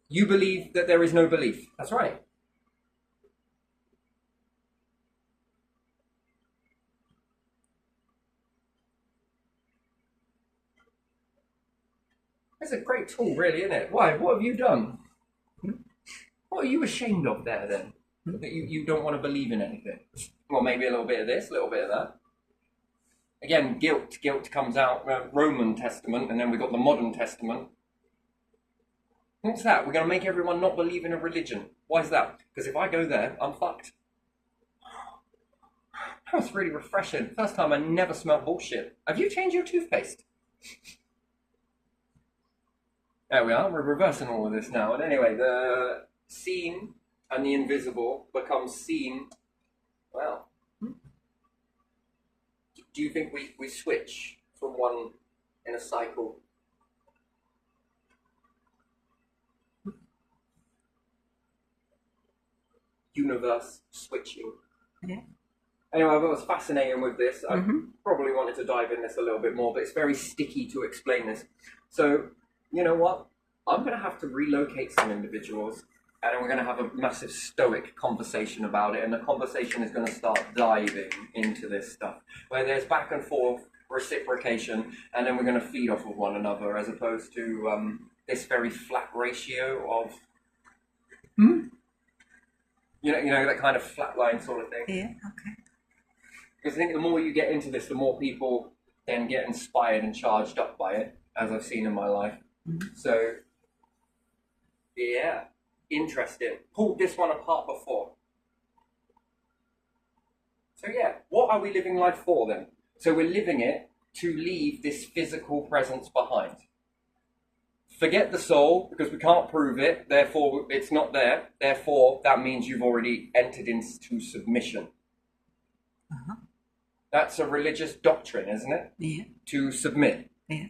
You believe that there is no belief. That's right. It's a great tool, really, isn't it? Why? What have you done? What are you ashamed of there, then? That you don't want to believe in anything? Well, maybe a little bit of this, a little bit of that. Again, guilt. Guilt comes out, Roman Testament, and then we've got the Modern Testament. What's that? We're going to make everyone not believe in a religion. Why is that? Because if I go there, I'm fucked. That's really refreshing. First time I never smelled bullshit. Have you changed your toothpaste? There we are. We're reversing all of this now. And anyway, the seen and the invisible becomes seen. Well, do you think we switch from one in a cycle universe switching. Yeah. Anyway, I was fascinating with this. I Mhm. probably wanted to dive in this a little bit more, but it's very sticky to explain this. So, you know what? I'm going to have to relocate some individuals, and then we're going to have a massive stoic conversation about it, and the conversation is going to start diving into this stuff, where there's back and forth reciprocation, and then we're going to feed off of one another, as opposed to this very flat ratio of, you know, that kind of flat line sort of thing. Yeah. Okay. Because I think the more you get into this, the more people then get inspired and charged up by it, as I've seen in my life. Mhm. So, yeah, interesting. Pulled this one apart before. So yeah, what are we living life for then? So we're living it to leave this physical presence behind. Forget the soul, because we can't prove it, therefore it's not there. Therefore, that means you've already entered into submission. Uh-huh. That's a religious doctrine, isn't it? Yeah. To submit. Yeah.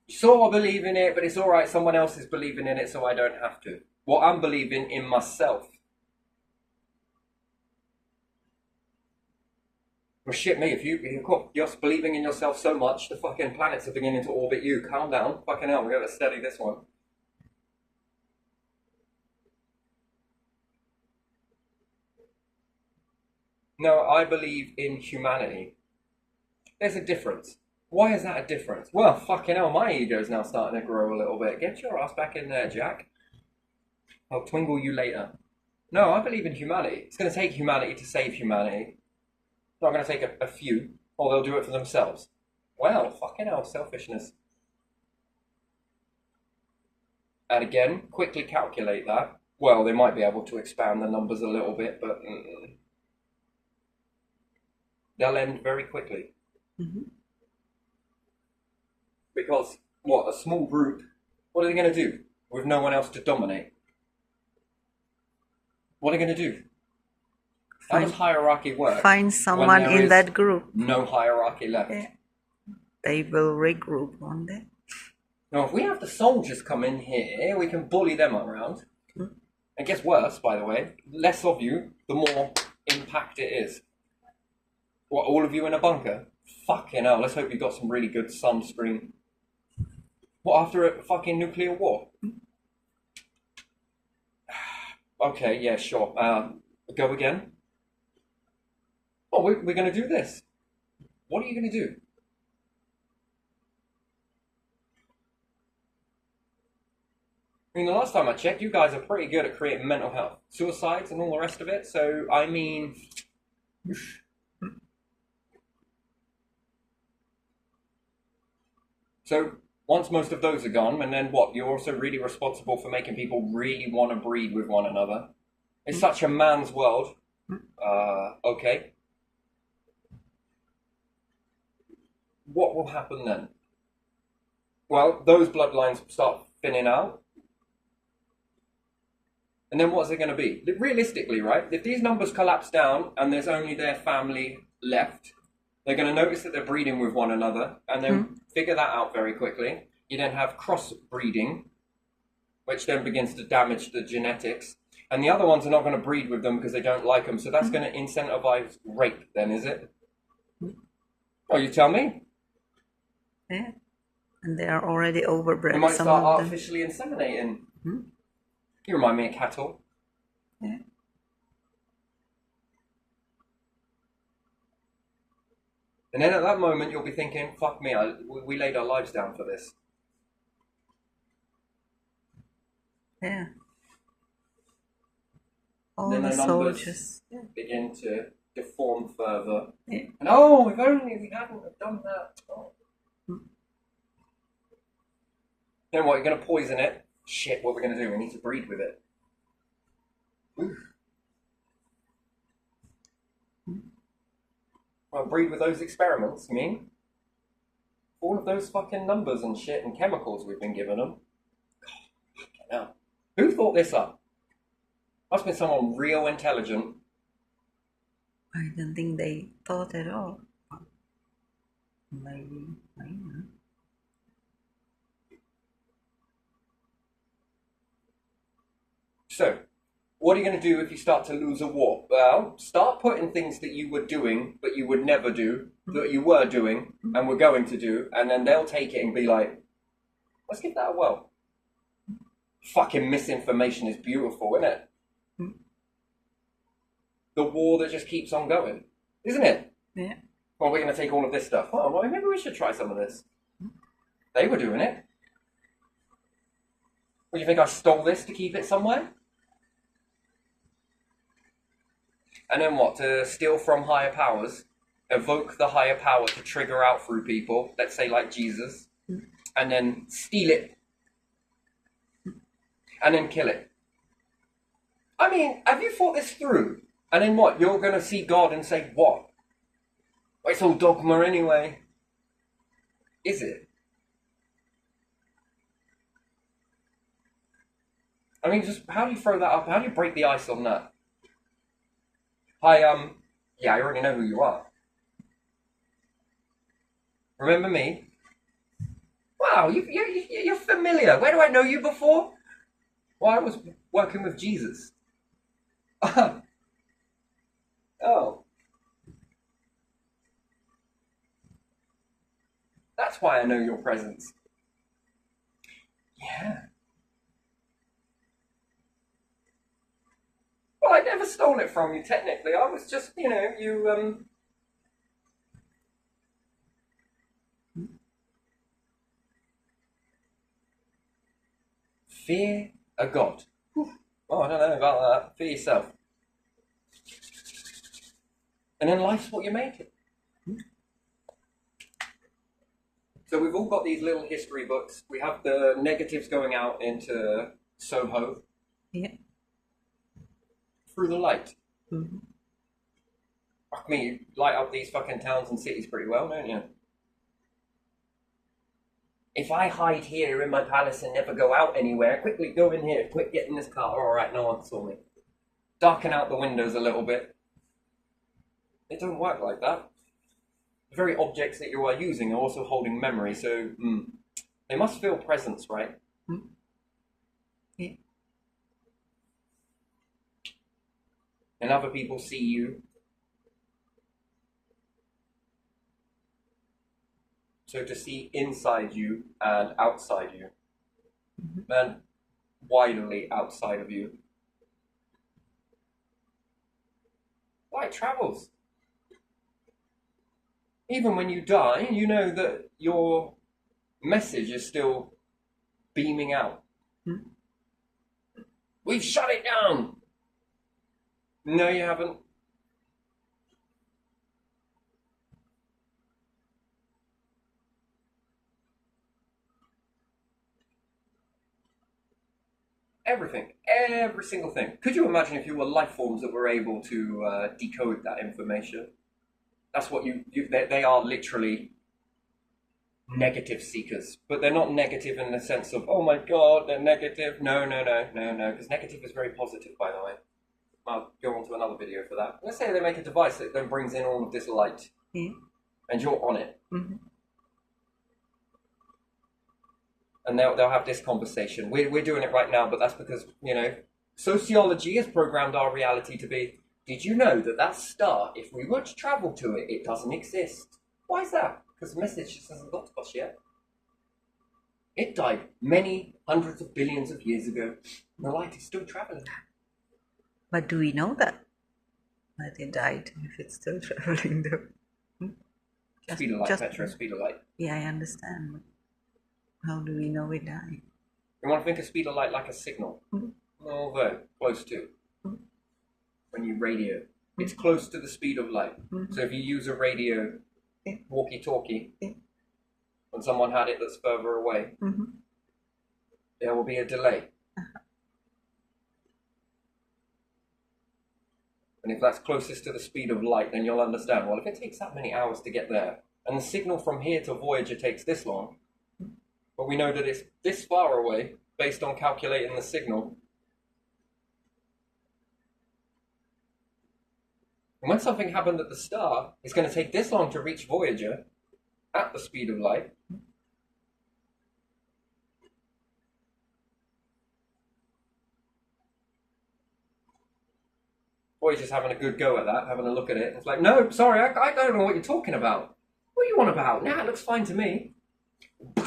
Sort of believe in it, but it's alright, someone else is believing in it, so I don't have to. What I'm believing in myself. Well, shit me, if you're believing in yourself so much, the fucking planets are beginning to orbit you. Calm down. Fucking hell, we're going to study this one. No, I believe in humanity. There's a difference. Why is that a difference? Well, fucking hell, my ego's now starting to grow a little bit. Get your ass back in there, Jack. I'll twingle you later. No, I believe in humanity. It's going to take humanity to save humanity. It's not going to take a few, or they'll do it for themselves. Well, fucking hell, selfishness. And again, quickly calculate that. Well, they might be able to expand the numbers a little bit, but they'll end very quickly. Mm-hmm. Because, what, a small group, what are they going to do with no one else to dominate? What are they going to do? How does hierarchy work? Find someone in that group. No hierarchy left. Yeah. They will regroup one day. Now, if we have the soldiers come in here, we can bully them around. Mm-hmm. It gets worse, by the way. Less of you, the more impact it is. What, all of you in a bunker? Fucking hell, let's hope you've got some really good sunscreen. What, after a fucking nuclear war? Okay, yeah, sure. Go again? Oh, we're going to do this. What are you going to do? I mean, the last time I checked, you guys are pretty good at creating mental health. Suicides and all the rest of it. So, I mean... So, once most of those are gone, and then what? You're also really responsible for making people really want to breed with one another. It's such a man's world. Okay. What will happen then? Well, those bloodlines start thinning out. And then what's it going to be? Realistically, right? If these numbers collapse down and there's only their family left, they're going to notice that they're breeding with one another and then figure that out very quickly. You then have crossbreeding, which then begins to damage the genetics. And the other ones are not going to breed with them because they don't like them. So that's going to incentivize rape then, is it? Oh, you tell me. Yeah. And they are already overbred. They might some start of them. artificially inseminating. You remind me of cattle. Yeah. And then at that moment, you'll be thinking, fuck me, we laid our lives down for this. Yeah. All Then the the numbers soldiers. Yeah. begin to deform further. Yeah. And oh, if only we hadn't have done that. Oh. Then what, you're going to poison it? Shit, what are we going to do? We need to breed with it. Oof. Well, breed with those experiments, I mean? All of those fucking numbers and shit and chemicals we've been giving them. God, fucking hell. Who thought this up? Must have been someone real intelligent. I don't think they thought at all. Maybe, I don't know. So, What are you going to do if you start to lose a war? Well, start putting things that you were doing, but you would never do, that you were doing, and were going to do, and then they'll take it and be like, let's give that a whirl. Fucking misinformation is beautiful, isn't it? The war that just keeps on going, isn't it? Yeah. Well, we're going to take all of this stuff. Oh, well, maybe we should try some of this. They were doing it. Well, you think I stole this to keep it somewhere? And then what? To steal from higher powers, evoke the higher power to trigger out through people, let's say like Jesus, and then steal it, and then kill it. I mean, have you thought this through? And then what? You're going to see God and say, what? Well, it's all dogma anyway. Is it? I mean, just how do you throw that up? How do you break the ice on that? Hi, yeah, I already know who you are. Remember me? Wow, you're familiar. Where do I know you before? Well, I was working with Jesus. Oh. That's why I know your presence. Yeah. Well, I never stole it from you, technically. I was just, you. Fear a god. Oh, I don't know about that. Fear yourself. And then life's what you make it. So we've all got these little history books. We have the negatives going out into Soho. Yeah. Through the light. Mm-hmm. I mean, you light up these fucking towns and cities pretty well, don't you? If I hide here in my palace and never go out anywhere, quickly go in here, quick get in this car, alright, no one saw me. Darken out the windows a little bit. It don't work like that. The very objects that you are using are also holding memory, so they must feel presence, right? Mm-hmm. Yeah. And other people see you. So to see inside you and outside you, and widely outside of you. Light travels. Even when you die, you know that your message is still beaming out. We've shut it down. No, you haven't. Everything. Every single thing. Could you imagine if you were life forms that were able to decode that information? That's what they are literally negative seekers. But they're not negative in the sense of, oh my god, they're negative. No. Because negative is very positive, by the way. I'll go on to another video for that. Let's say they make a device that then brings in all of this light. And you're on it. Mm-hmm. And they'll have this conversation. We're doing it right now, but that's because, sociology has programmed our reality to be, did you know that star, if we were to travel to it, it doesn't exist? Why is that? Because the message just hasn't got to us yet. It died many hundreds of billions of years ago, and the light is still traveling. But do we know that it died if it's still traveling though? Speed of light, Petra, speed of light. Yeah, I understand. How do we know it died? You want to think of speed of light like a signal? Although, close to. When you radio, it's close to the speed of light. So if you use a radio walkie-talkie, when someone had it that's further away, there will be a delay. And if that's closest to the speed of light, then you'll understand, well, if it takes that many hours to get there, and the signal from here to Voyager takes this long, but we know that it's this far away, based on calculating the signal. And when something happened at the star, it's going to take this long to reach Voyager at the speed of light. Boy's just having a good go at that, having a look at it. It's like, no, sorry, I don't know what you're talking about. What are you on about? Nah, it looks fine to me. Fuck,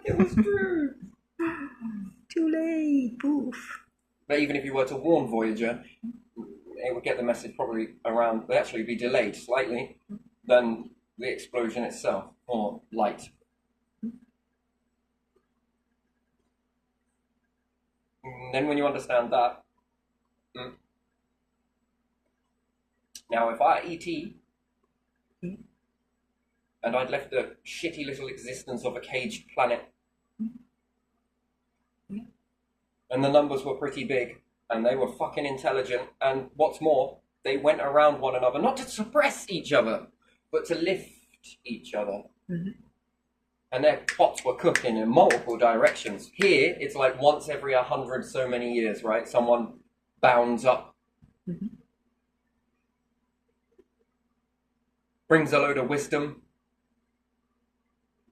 it was true. Too late, poof. But even if you were to warn Voyager, it would get the message probably around, would actually be delayed slightly than the explosion itself, or light. And then when you understand that, now if I E.T. and I'd left the shitty little existence of a caged planet, and the numbers were pretty big, and they were fucking intelligent, and what's more, they went around one another, not to suppress each other, but to lift each other. And their pots were cooking in multiple directions. Here, it's like once every 100 so many years, right? Someone bounds up, brings a load of wisdom,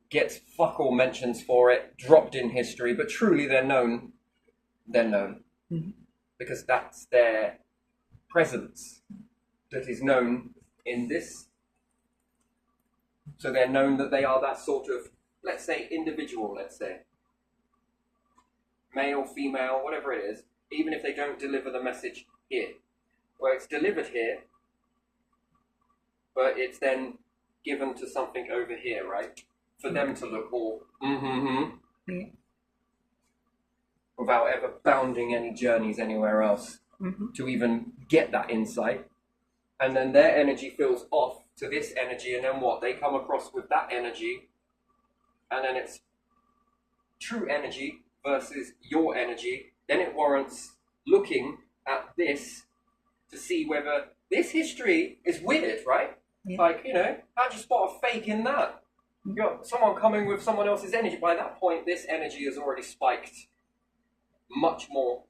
gets fuck all mentions for it, dropped in history, but truly they're known. They're known. Because that's their presence that is known in this. So they're known that they are that sort of, let's say, individual, let's say. Male, female, whatever it is, even if they don't deliver the message here. Well, it's delivered here, but it's then given to something over here, right? For them to look all, without ever bounding any journeys anywhere else to even get that insight. And then their energy feels off to this energy, and then what? They come across with that energy, and then it's true energy versus your energy. Then it warrants looking at this to see whether this history is weird, right? Like, you know, how'd you spot a fake in that? You got someone coming with someone else's energy. By that point, this energy has already spiked much more.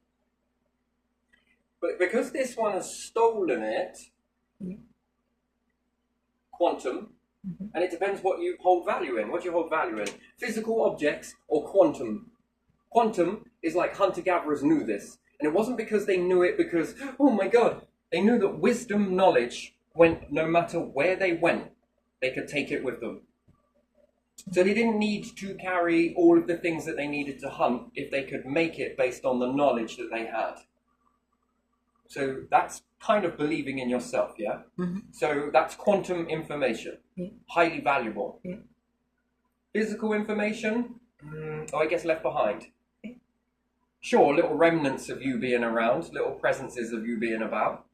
But because this one has stolen it, quantum, and it depends what you hold value in. What do you hold value in? Physical objects or quantum? Quantum is like hunter-gatherers knew this. And it wasn't because they knew it because, oh my God, they knew that wisdom, knowledge went no matter where they went, they could take it with them. So they didn't need to carry all of the things that they needed to hunt if they could make it based on the knowledge that they had. So that's kind of believing in yourself, yeah? So that's quantum information, highly valuable. Physical information, I guess left behind. Sure, little remnants of you being around, little presences of you being about.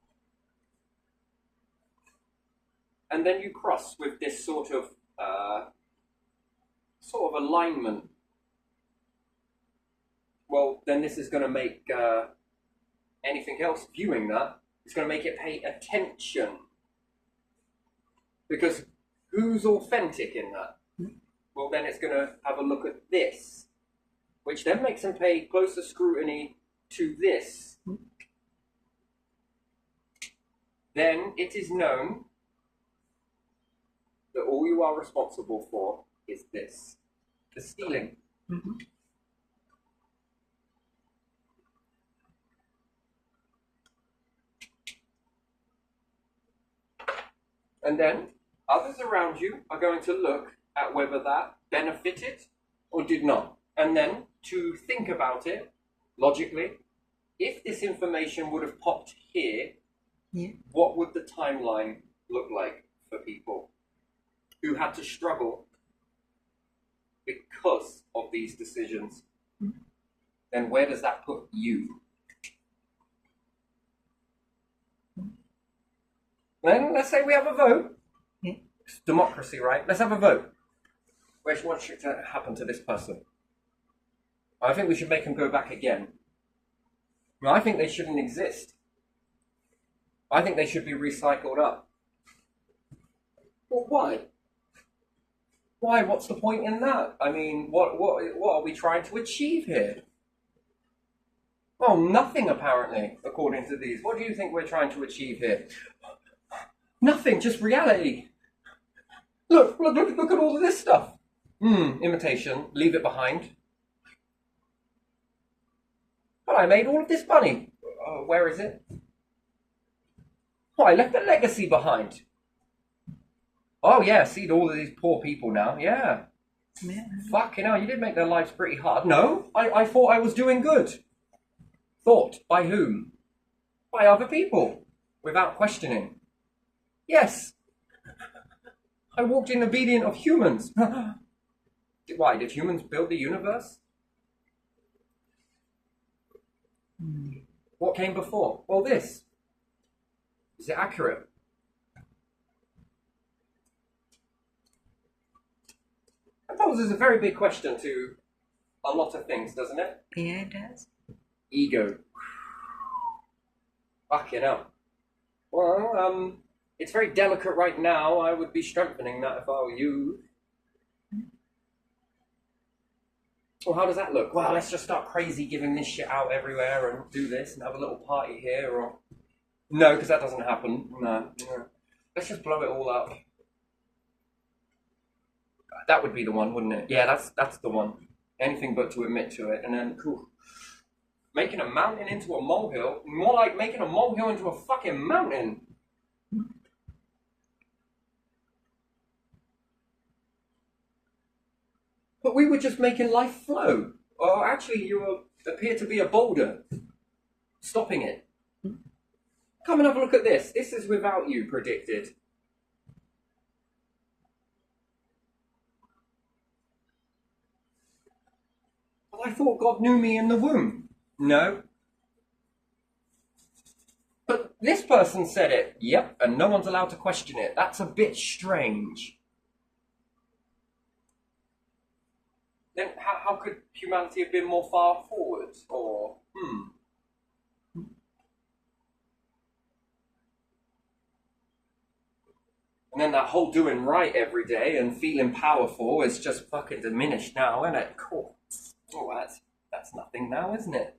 And then you cross with this sort of alignment. Well, then this is going to make anything else viewing that, it's going to make it pay attention. Because who's authentic in that? Well, then it's going to have a look at this, which then makes them pay closer scrutiny to this. Then it is known that all you are responsible for is this, the stealing. And then others around you are going to look at whether that benefited or did not. And then to think about it logically, if this information would have popped here, what would the timeline look like for people who had to struggle because of these decisions? Then where does that put you? Then let's say we have a vote. It's democracy, right? Let's have a vote. What should happen to this person? I think we should make them go back again. I think they shouldn't exist. I think they should be recycled up. Well, why? Why? What's the point in that? I mean, what are we trying to achieve here? Well, nothing apparently, according to these. What do you think we're trying to achieve here? Nothing, just reality. Look at all of this stuff. Imitation, leave it behind. But I made all of this money. Where is it? Oh, I left a legacy behind. Oh yeah, see all of these poor people now. Yeah. Yeah. Fucking hell, you did make their lives pretty hard. No, I thought I was doing good. Thought. By whom? By other people. Without questioning. Yes. I walked in obedient of humans. Why, did humans build the universe? What came before? Well, this. Is it accurate? That poses a very big question to a lot of things, doesn't it? Yeah, it does. Ego. Fucking hell. Well, it's very delicate right now. I would be strengthening that if I were you. Well, how does that look? Well, let's just start crazy giving this shit out everywhere and do this and have a little party here or... No, because that doesn't happen. No. Let's just blow it all up. That would be the one, wouldn't it? Yeah, that's the one. Anything but to admit to it. And then, cool. Making a mountain into a molehill? More like making a molehill into a fucking mountain. But we were just making life flow. Or actually, you appear to be a boulder. Stopping it. Come and have a look at this. This is without you predicted. Well, I thought God knew me in the womb. No. But this person said it. Yep, and no one's allowed to question it. That's a bit strange. Then how could humanity have been more far forward? Or, And then that whole doing right every day and feeling powerful is just fucking diminished now, isn't it? Cool. Oh, that's nothing now, isn't it?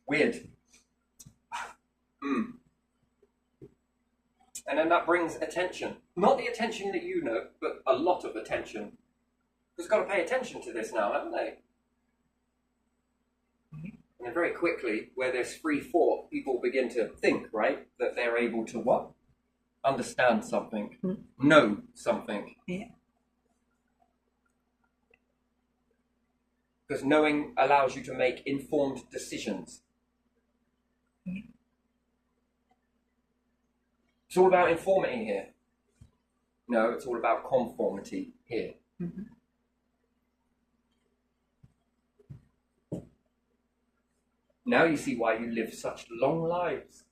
Weird. And then that brings attention. Not the attention that you know, but a lot of attention. Who's got to pay attention to this now, haven't they? And then very quickly, where there's free thought, people begin to think, right? That they're able to what? Understand something. Know something. Yeah. Because knowing allows you to make informed decisions. It's all about informity here. No, it's all about conformity here. Now you see why you live such long lives.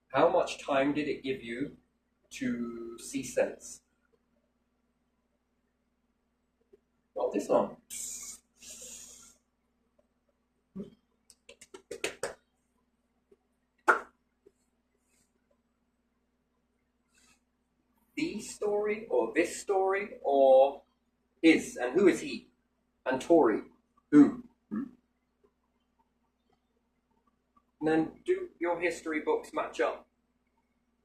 How much time did it give you to see sense? Not this long. The story, or this story, or his, and who is he? And Tori, who? And then do your history books match up?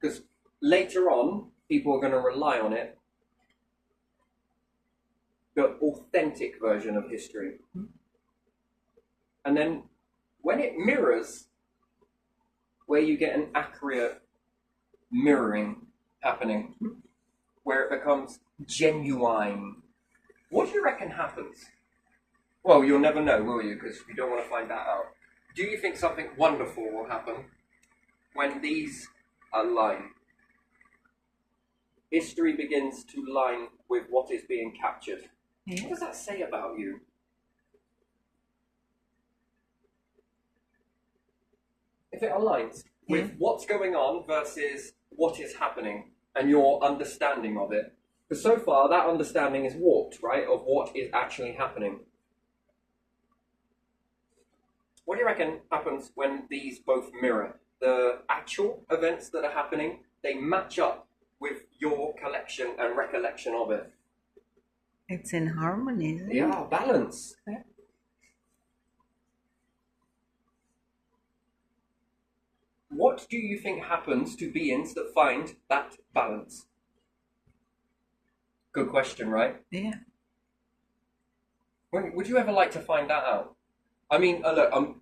Because later on, people are going to rely on it. The authentic version of history. And then when it mirrors, where you get an accurate mirroring happening, where it becomes genuine, what do you reckon happens? Well, you'll never know, will you? Because you don't want to find that out. Do you think something wonderful will happen when these align? History begins to line with what is being captured. What does that say about you? If it aligns with what's going on versus what is happening and your understanding of it. Because so far, that understanding is warped, right, of what is actually happening. What do you reckon happens when these both mirror? The actual events that are happening, they match up with your collection and recollection of it. It's in harmony, isn't it? Yeah, balance. Yeah. What do you think happens to beings that find that balance? Good question, right? Yeah. Would you ever like to find that out? I mean, look,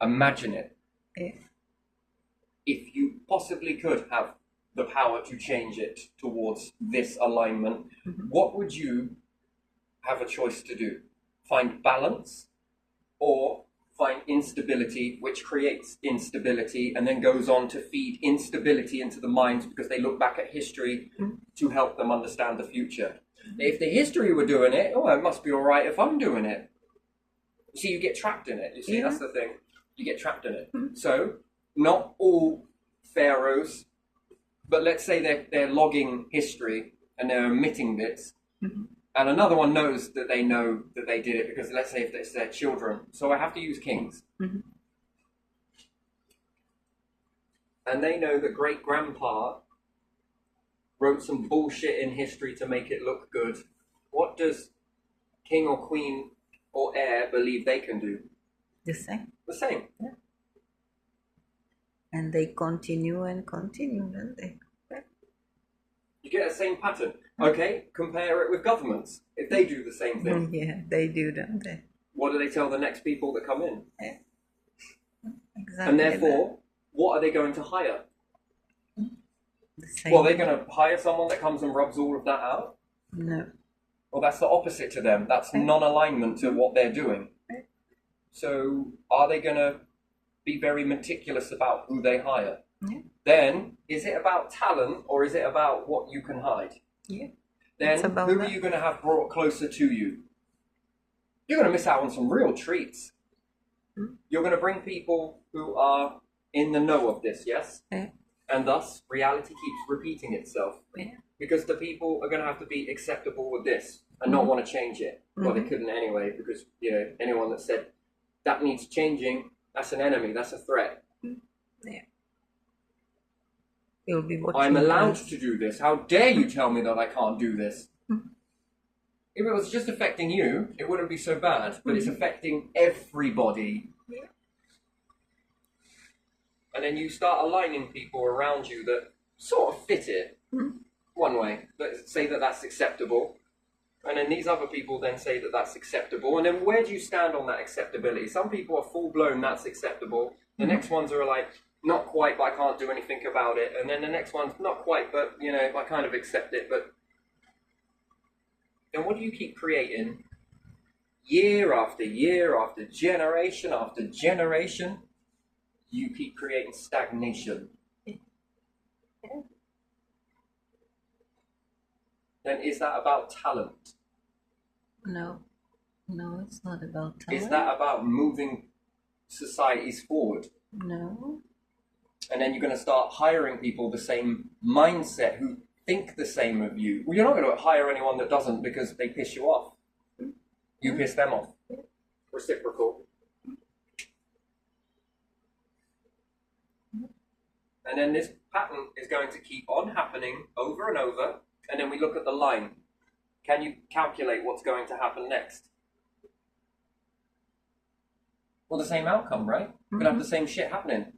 imagine it. Yeah. If you possibly could have the power to change it towards this alignment, what would you have a choice to do? Find balance or find instability, which creates instability and then goes on to feed instability into the minds because they look back at history to help them understand the future. If the history were doing it, oh, it must be all right if I'm doing it. You see, you get trapped in it. You see, that's the thing. You get trapped in it. So, not all pharaohs, but let's say they're logging history and they're omitting bits. And another one knows that they know that they did it because let's say if it's their children. So I have to use kings. And they know that great-grandpa wrote some bullshit in history to make it look good. What does king or queen or heir believe they can do? The same. The same. Yeah. And they continue and continue, don't they? You get the same pattern. Okay, compare it with governments. If they do the same thing. Yeah, they do, don't they? What do they tell the next people that come in? Yeah. Exactly. And therefore, what are they going to hire? The same. Well, they're going to hire someone that comes and rubs all of that out? No. Well, that's the opposite to them. That's non-alignment to what they're doing. So, are they going to be very meticulous about who they hire? Yeah. Then, is it about talent or is it about what you can hide? Yeah. Then, who are you going to have brought closer to you? You're going to miss out on some real treats. You're going to bring people who are in the know of this, yes? Yeah. And thus, reality keeps repeating itself. Yeah. Because the people are going to have to be acceptable with this and not want to change it. Well, they couldn't anyway, because, you know, anyone that said that needs changing, that's an enemy, that's a threat. Yeah. You'll be watching. I'm allowed to do this. How dare you tell me that I can't do this? If it was just affecting you, it wouldn't be so bad, but it's affecting everybody. Yeah. And then you start aligning people around you that sort of fit it one way, but say that that's acceptable. And then these other people then say that that's acceptable. And then where do you stand on that acceptability? Some people are full-blown, that's acceptable. The next ones are like, not quite, but I can't do anything about it. And then the next one's not quite, but, you know, I kind of accept it. But then what do you keep creating? Year after year, after generation, you keep creating stagnation. Then is that about talent? No. No, it's not about talent. Is that about moving societies forward? No. And then you're going to start hiring people the same mindset who think the same of you. Well, you're not going to hire anyone that doesn't because they piss you off. You piss them off. Reciprocal. And then this pattern is going to keep on happening over and over. And then we look at the line. Can you calculate what's going to happen next? Well, the same outcome, right? We're going to have the same shit happening.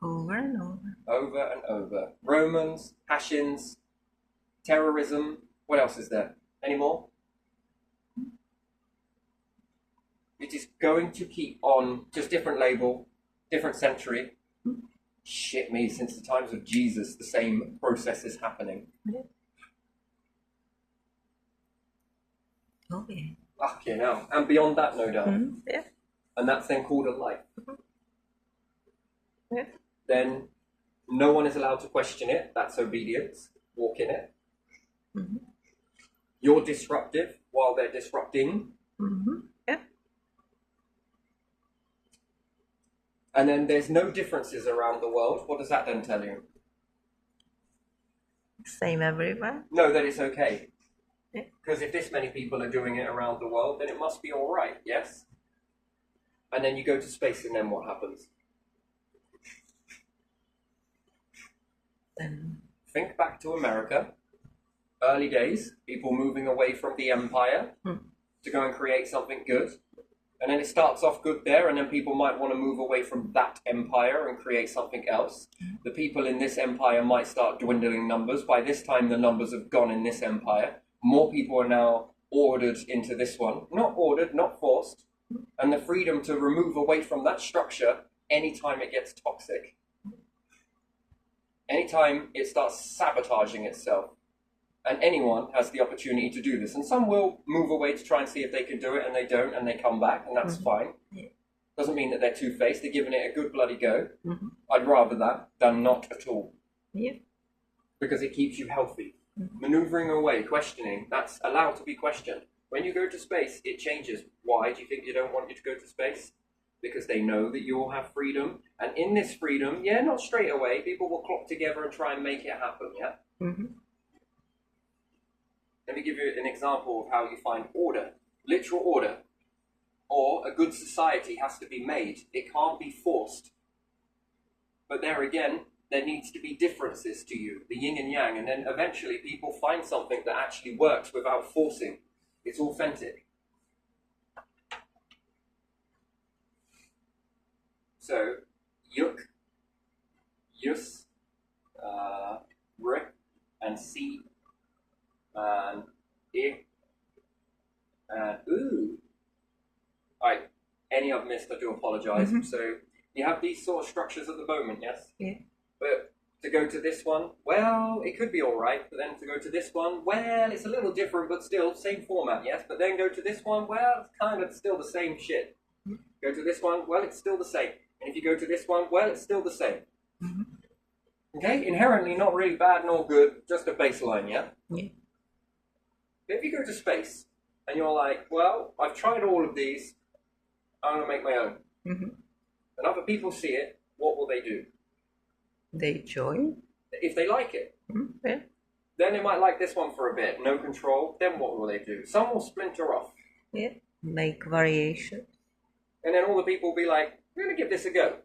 Over and over. Over and over. Romans, Hashins, terrorism. What else is there? Any more? It is going to keep on, just different label, different century. Shit me, since the times of Jesus, the same process is happening. Yeah. Oh, yeah. Okay, now. And beyond that, no doubt. Yeah. And that's then called a life. Yeah. Then no one is allowed to question it. That's obedience. Walk in it. You're disruptive while they're disrupting. Yeah. And then there's no differences around the world. What does that then tell you? Same everywhere. No, that it's okay. Yeah. Because if this many people are doing it around the world, then it must be all right, yes? And then you go to space and then what happens? Then Think back to America. Early days, people moving away from the empire to go and create something good. And then it starts off good there, and then people might want to move away from that empire and create something else. The people in this empire might start dwindling numbers. By this time, the numbers have gone in this empire. More people are now ordered into this one. Not ordered, not forced. And the freedom to remove away from that structure anytime it gets toxic. Anytime it starts sabotaging itself. And anyone has the opportunity to do this. And some will move away to try and see if they can do it, and they don't, and they come back, and that's fine. Yeah. Doesn't mean that they're two-faced. They're giving it a good bloody go. I'd rather that than not at all. Yeah. Because it keeps you healthy. Maneuvering away, questioning, that's allowed to be questioned. When you go to space, it changes. Why do you think they don't want you to go to space? Because they know that you will have freedom. And in this freedom, yeah, not straight away, people will clock together and try and make it happen, yeah? Let me give you an example of how you find order. Literal order. Or a good society has to be made. It can't be forced. But there again, there needs to be differences to you, the yin and yang, and then eventually people find something that actually works without forcing. It's authentic. So, yuk, yus, r, and si, and I, and ooh. Alright, any I've missed, I do apologise. So, you have these sort of structures at the moment, yes? Yeah. But to go to this one, well, it could be alright, but then to go to this one, well, it's a little different, but still, same format, yes? But then go to this one, well, it's kind of still the same shit. Go to this one, well, it's still the same. And if you go to this one, well, it's still the same. Okay? Inherently not really bad nor good, just a baseline, yeah? Yeah. But if you go to space, and you're like, well, I've tried all of these, I'm going to make my own. And other people see it, what will they do? They join. If they like it. Yeah. Then they might like this one for a bit, no control, then what will they do? Some will splinter off. Yeah. Make variation. And then all the people will be like, we're going to give this a go.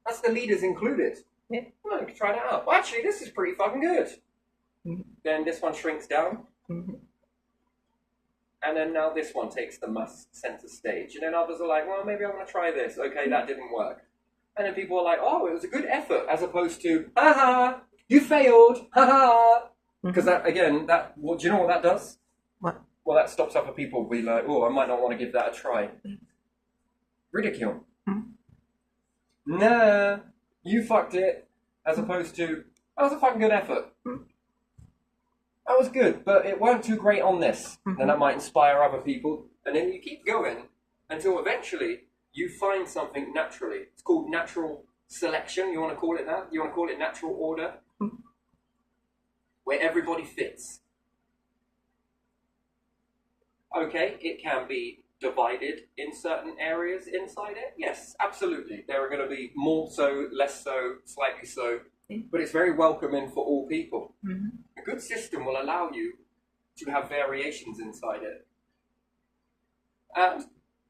That's the leaders included. Yeah. Well, you can try that out. Well, actually, this is pretty fucking good. Then this one shrinks down. And then now this one takes the mass center stage. And then others are like, well, maybe I want to try this. Okay, that didn't work. And then people are like, oh, it was a good effort, as opposed to, haha, you failed, haha. Because that, again, do you know what that does? What? Well, that stops other people being like, oh, I might not want to give that a try. Ridicule. Nah, you fucked it, as opposed to, that was a fucking good effort. That was good, but it weren't too great on this. Then that might inspire other people. And then you keep going until eventually you find something naturally. It's called natural selection. You want to call it that? You want to call it natural order? Where everybody fits. Okay, it can be divided in certain areas inside it. Yes, absolutely. There are going to be more so, less so, slightly so. But it's very welcoming for all people. A good system will allow you to have variations inside it. And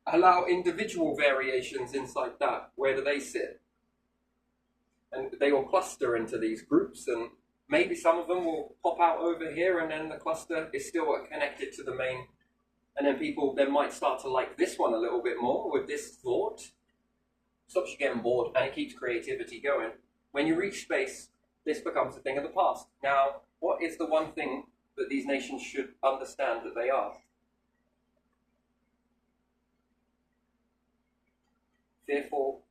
allow individual variations inside that. Where do they sit? And they will cluster into these groups, and maybe some of them will pop out over here, and then the cluster is still connected to the main. And then people then might start to like this one a little bit more with this thought. Stops you getting bored, and it keeps creativity going. When you reach space, this becomes a thing of the past. Now, what is the one thing that these nations should understand that they are? Fearful.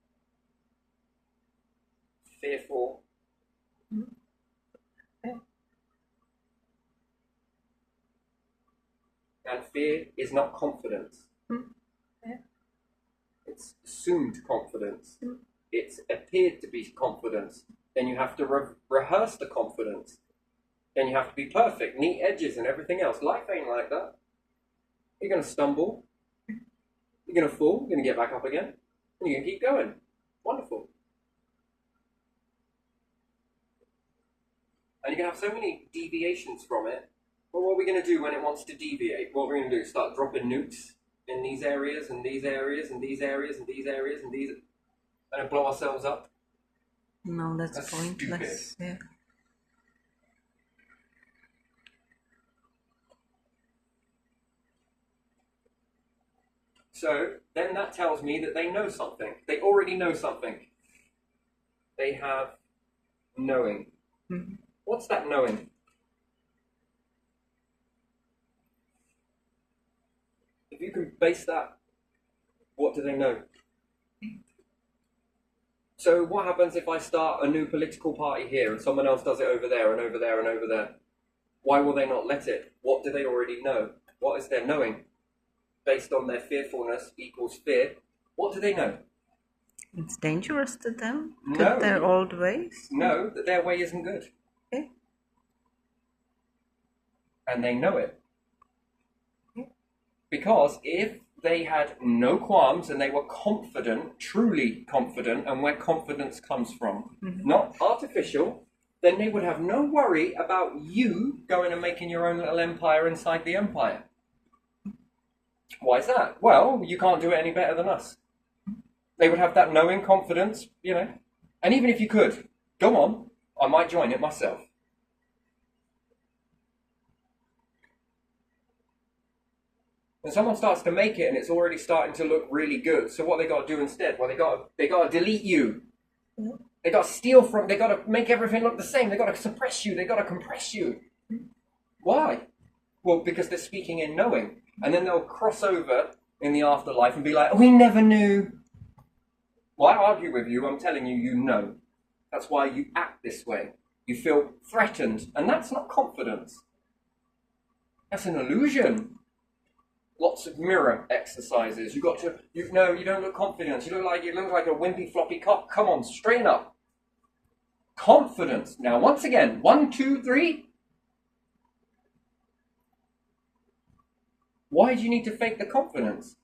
And fear is not confidence. It's assumed confidence. It's appeared to be confidence. Then you have to rehearse the confidence. Then you have to be perfect, neat edges and everything else. Life ain't like that. You're going to stumble. You're going to fall. You're going to get back up again. And you're going to keep going. Wonderful. And you're going to have so many deviations from it. Well, what are we going to do when it wants to deviate? What are we going to do? Start dropping nukes in these areas and these areas and these areas and these areas and these... and then blow ourselves up? No, that's pointless. Stupid. Yeah. So then that tells me that they know something. They already know something. They have knowing. What's that knowing? If you can base that, what do they know? So what happens if I start a new political party here and someone else does it over there and over there and over there? Why will they not let it? What do they already know? What is their knowing? Based on their fearfulness equals fear. What do they know? It's dangerous to them, to No. their old ways. Know that their way isn't good. Okay. And they know it. Because if they had no qualms and they were confident, truly confident, and where confidence comes from, not artificial, then they would have no worry about you going and making your own little empire inside the empire. Why is that? Well, you can't do it any better than us. They would have that knowing confidence, you know. And even if you could, go on, I might join it myself. And someone starts to make it and it's already starting to look really good. So what they got to do instead? Well, they got to delete you. They got to steal from, they got to make everything look the same. They got to suppress you. They got to compress you. Why? Well, because they're speaking in knowing. And then they'll cross over in the afterlife and be like, we never knew. Well, I argue with you. I'm telling you, you know. That's why you act this way. You feel threatened. And that's not confidence. That's an illusion. Lots of mirror exercises. You don't look confident. You look like a wimpy floppy cock. Come on, straighten up. Confidence. Now, once again, 1, 2, 3. Why do you need to fake the confidence?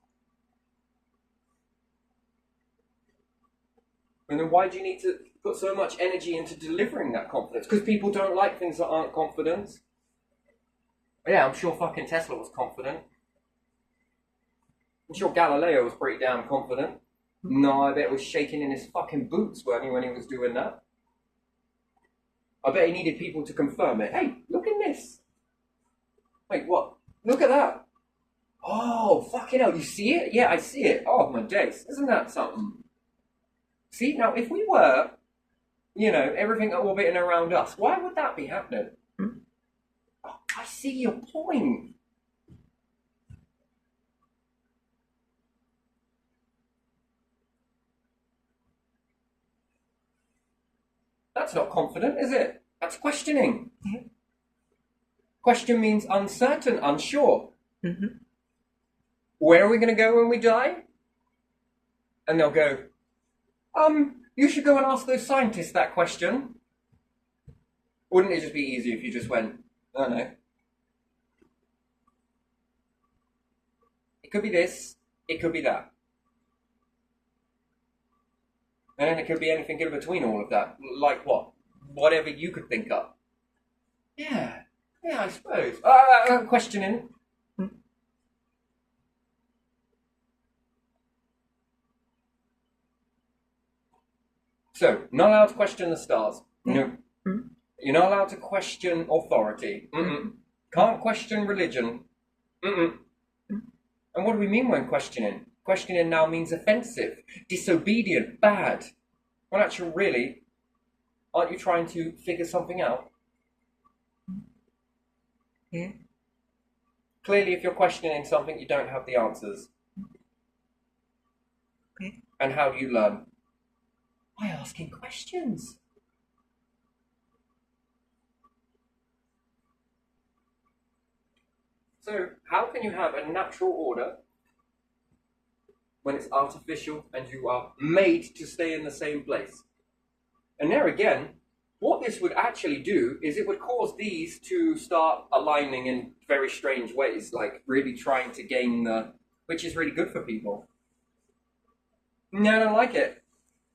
And then why do you need to put so much energy into delivering that confidence? Because people don't like things that aren't confident. Yeah, I'm sure fucking Tesla was confident. I'm sure Galileo was pretty damn confident. No, I bet he was shaking in his fucking boots, weren't he, when he was doing that? I bet he needed people to confirm it. Hey, look at this. Wait, what? Look at that. Oh, fucking hell, you see it? Yeah, I see it. Oh, my days. Isn't that something? See, now, if we were, everything orbiting around us, why would that be happening? Oh, I see your point. That's not confident, is it? That's questioning. Mm-hmm. Question means uncertain, unsure. Mm-hmm. Where are we going to go when we die? And they'll go, you should go and ask those scientists that question. Wouldn't it just be easier if you just went, I don't know. It could be this, it could be that. And then it could be anything in between all of that. Like what? Whatever you could think of. Yeah, I suppose. Questioning. So, not allowed to question the stars. No. You're not allowed to question authority. Can't question religion. And what do we mean when questioning? Questioning now means offensive, disobedient, bad. Well, actually, really, aren't you trying to figure something out? Yeah. Clearly, if you're questioning something, you don't have the answers. Okay. And how do you learn? By asking questions. So, how can you have a natural order when it's artificial and you are made to stay in the same place? And there again, what this would actually do is it would cause these to start aligning in very strange ways, like really trying to gain which is really good for people. No, I don't like it.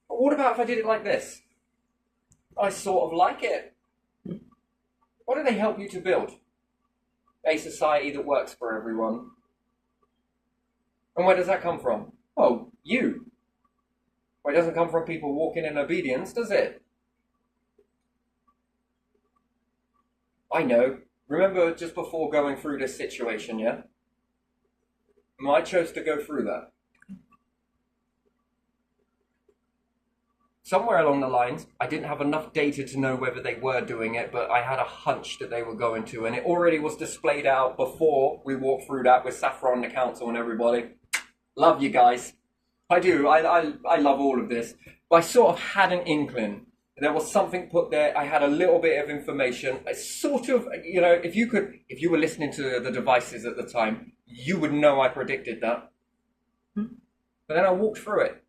But what about if I did it like this? I sort of like it. What do they help you to build? A society that works for everyone. And where does that come from? Oh, you. Well, it doesn't come from people walking in obedience, does it? I know. Remember just before going through this situation, yeah? I chose to go through that. Somewhere along the lines, I didn't have enough data to know whether they were doing it, but I had a hunch that they were going to, and it already was displayed out before we walked through that with Saffron, the council, and everybody. Love you guys. I do. I love all of this. But I sort of had an inkling. There was something put there. I had a little bit of information. I sort of, you know, if you were listening to the devices at the time, you would know I predicted that. But then I walked through it.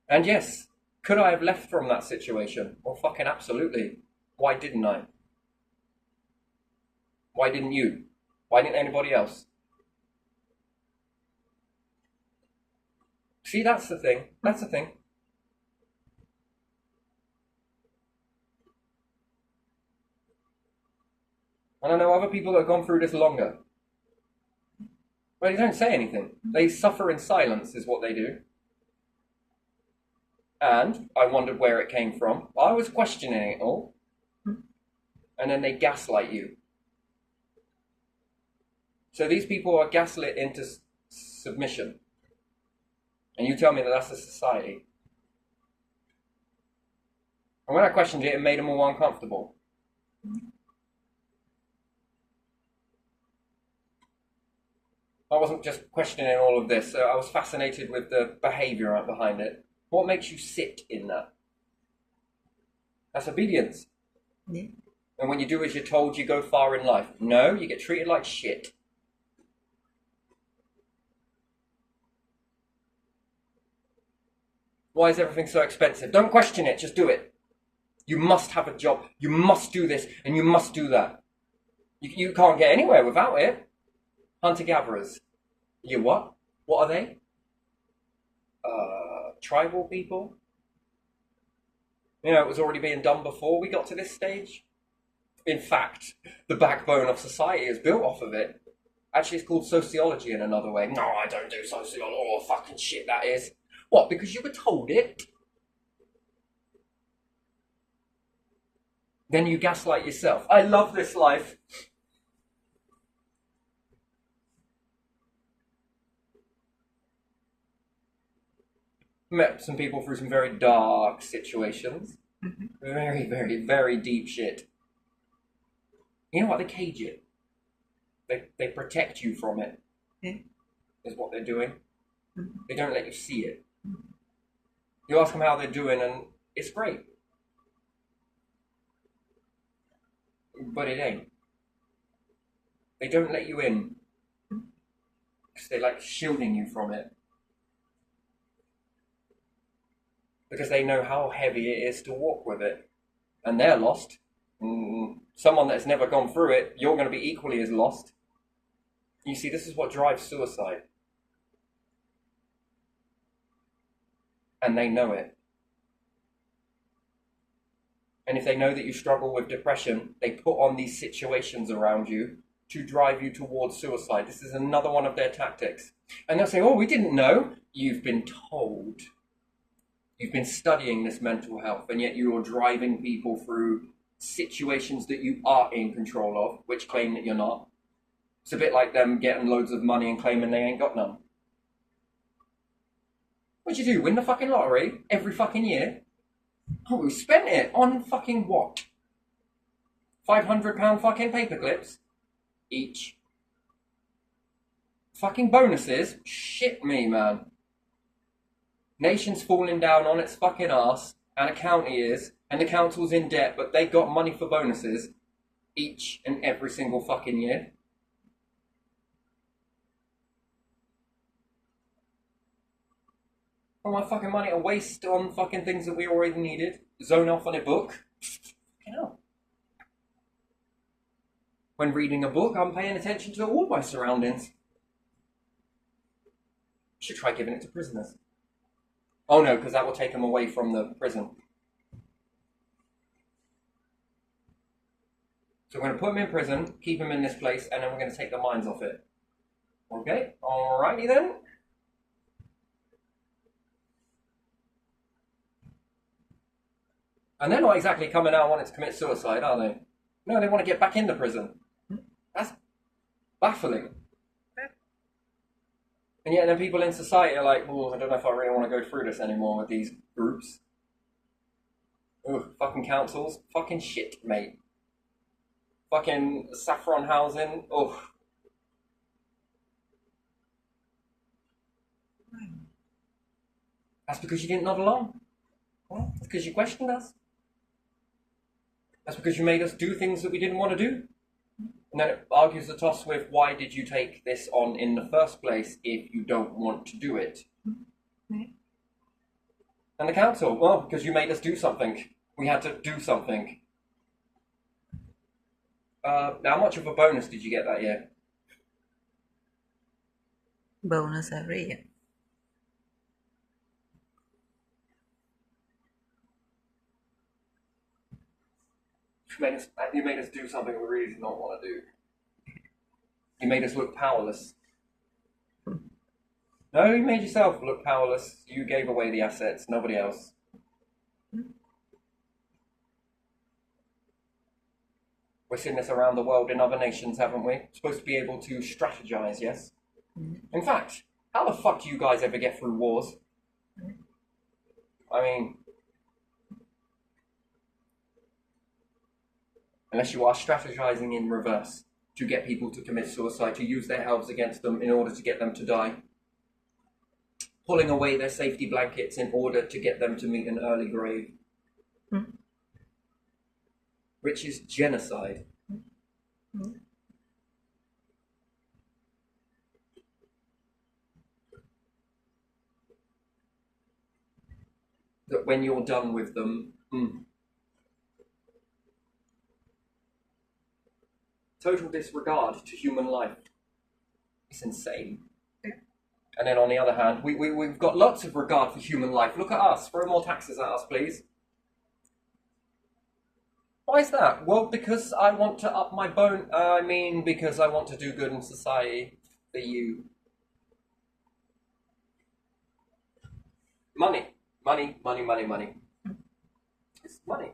And yes, could I have left from that situation? Well, fucking absolutely. Why didn't I? Why didn't you? Why didn't anybody else? See, that's the thing. That's the thing. And I know other people that have gone through this longer. But they don't say anything. They suffer in silence is what they do. And I wondered where it came from. I was questioning it all. And then they gaslight you. So these people are gaslit into submission. And you tell me that that's a society. And when I questioned it, it made them all uncomfortable. I wasn't just questioning all of this. I was fascinated with the behavior behind it. What makes you sit in that? That's obedience. Yeah. And when you do as you're told, you go far in life. No, you get treated like shit. Why is everything so expensive? Don't question it, just do it. You must have a job. You must do this and you must do that. You can't get anywhere without it. Hunter-gatherers. You what? What are they? Tribal people? You know, it was already being done before we got to this stage. In fact, the backbone of society is built off of it. Actually, it's called sociology in another way. No, I don't do sociology. Oh, fucking shit that is. What, because you were told it? Then you gaslight yourself. I love this life. Met some people through some very dark situations. Very, very, very deep shit. You know what? They cage it. They protect you from it. Is what they're doing. They don't let you see it. You ask them how they're doing and it's great. But it ain't. They don't let you in. Because they like shielding you from it. Because they know how heavy it is to walk with it. And they're lost. Someone that's never gone through it, you're going to be equally as lost. You see, this is what drives suicide. And they know it. And if they know that you struggle with depression, they put on these situations around you to drive you towards suicide. This is another one of their tactics. And they'll say, oh, we didn't know. You've been told. You've been studying this mental health, and yet you're driving people through situations that you are in control of, which claim that you're not. It's a bit like them getting loads of money and claiming they ain't got none. What'd you do? Win the fucking lottery every fucking year? Oh, we spent it on fucking what? £500 fucking paper clips? Each. Fucking bonuses? Shit me, man. Nation's falling down on its fucking arse, and a county is, and the council's in debt, but they got money for bonuses each and every single fucking year. All my fucking money to waste on fucking things that we already needed. Zone off on a book. Fucking hell. When reading a book, I'm paying attention to all my surroundings. Should try giving it to prisoners. Oh no, because that will take them away from the prison. So we're going to put them in prison, keep them in this place, and then we're going to take their minds off it. Okay, alrighty then. And they're not exactly coming out wanting to commit suicide, are they? No, they want to get back into prison. That's baffling. And yet then people in society are like, oh, I don't know if I really want to go through this anymore with these groups. Ugh, fucking councils. Fucking shit, mate. Fucking saffron housing. Ugh. That's because you didn't nod along. Well, that's because you questioned us. That's because you made us do things that we didn't want to do. And then it argues the toss with, why did you take this on in the first place if you don't want to do it? Right. And the council, well, because you made us do something. We had to do something. How much of a bonus did you get that year? Bonus every year. You made us do something we really did not want to do. You made us look powerless. No, you made yourself look powerless. You gave away the assets, nobody else. We're seeing this around the world in other nations, haven't we? We're supposed to be able to strategize, yes? In fact, how the fuck do you guys ever get through wars? I mean, unless you are strategizing in reverse to get people to commit suicide, to use their elves against them in order to get them to die. Pulling away their safety blankets in order to get them to meet an early grave. Which is genocide. That when you're done with them, total disregard to human life. It's insane. And then on the other hand, we've got lots of regard for human life. Look at us. Throw more taxes at us, please. Why is that? Well, because I want to up my because I want to do good in society for you. Money. Money, money, money, money. It's money.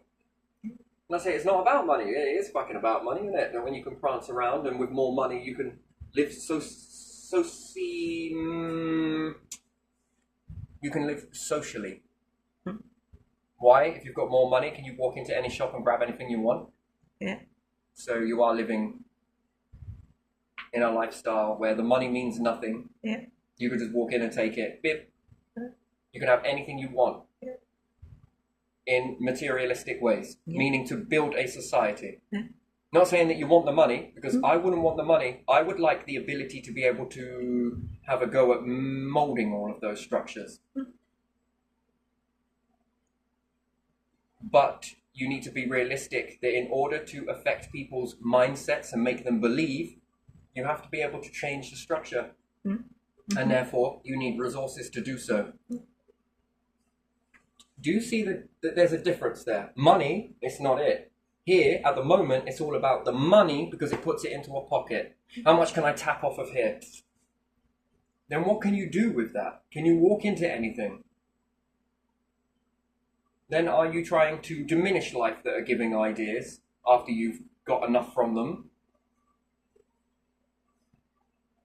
And I say it's not about money. It is fucking about money, isn't it? And when you can prance around and with more money you can live you can live socially. Why? If you've got more money, can you walk into any shop and grab anything you want? Yeah. So you are living in a lifestyle where the money means nothing. Yeah. You could just walk in and take it. Bip. You can have anything you want. Yeah. In materialistic ways, meaning to build a society. Yeah. Not saying that you want the money, because I wouldn't want the money. I would like the ability to be able to have a go at molding all of those structures. But you need to be realistic that in order to affect people's mindsets and make them believe, you have to be able to change the structure. And therefore, you need resources to do so. Do you see that there's a difference there? Money, it's not it. Here, at the moment, it's all about the money because it puts it into a pocket. How much can I tap off of here? Then what can you do with that? Can you walk into anything? Then are you trying to diminish life that are giving ideas after you've got enough from them?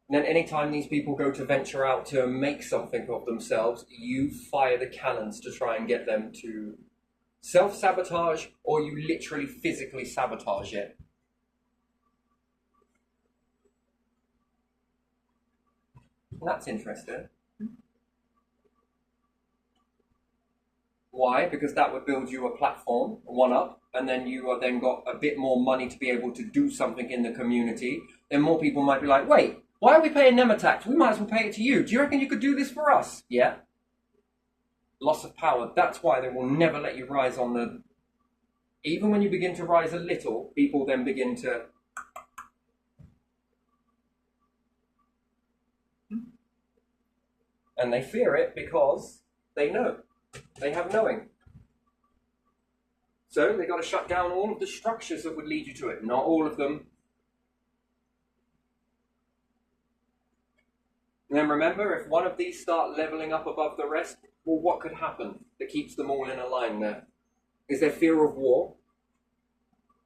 And then anytime these people go to venture out to make something of themselves, you fire the cannons to try and get them to self-sabotage, or you literally physically sabotage it. And that's interesting. Why? Because that would build you a platform, one up, and then you are then got a bit more money to be able to do something in the community. Then more people might be like, wait, why are we paying them a tax? We might as well pay it to you. Do you reckon you could do this for us? Yeah. Loss of power. That's why they will never let you rise on the... Even when you begin to rise a little, people then begin to... And they fear it because they know. They have knowing. So they got to shut down all of the structures that would lead you to it. Not all of them. And then remember, if one of these start leveling up above the rest, well, what could happen that keeps them all in a line there? Is there fear of war?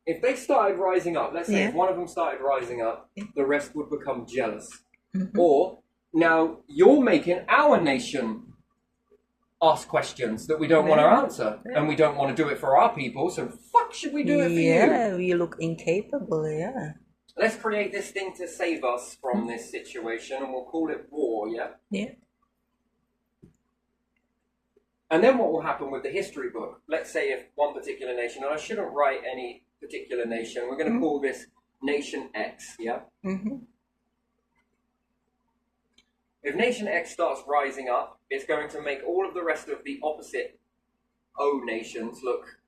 If they started rising up, let's say if one of them started rising up, the rest would become jealous. Or now you're making our nation ask questions that we don't want to answer, and we don't want to do it for our people, so fuck should we do it for you? Yeah, we look incapable, yeah. Let's create this thing to save us from this situation, and we'll call it war, yeah? Yeah. And then what will happen with the history book? Let's say if one particular nation, and I shouldn't write any particular nation, we're going to call this Nation X, yeah? Mm-hmm. If Nation X starts rising up, it's going to make all of the rest of the opposite O nations look.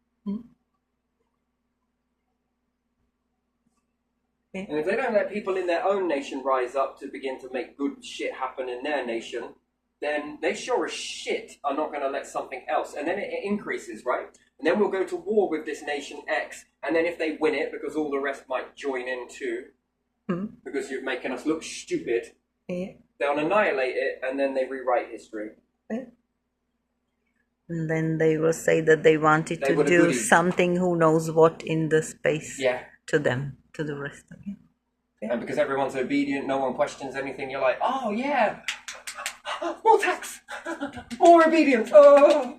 Okay. And if they don't let people in their own nation rise up to begin to make good shit happen in their nation, then they sure as shit are not going to let something else. And then it increases, right? And then we'll go to war with this Nation X. And then if they win it, because all the rest might join in too, because you're making us look stupid, they'll annihilate it, and then they rewrite history. And then they will say that they wanted They to were the do goodies. something, who knows what, in the space Yeah. to them, to the rest of you. And because everyone's obedient, no one questions anything, you're like, oh yeah, more tax, more obedience, oh.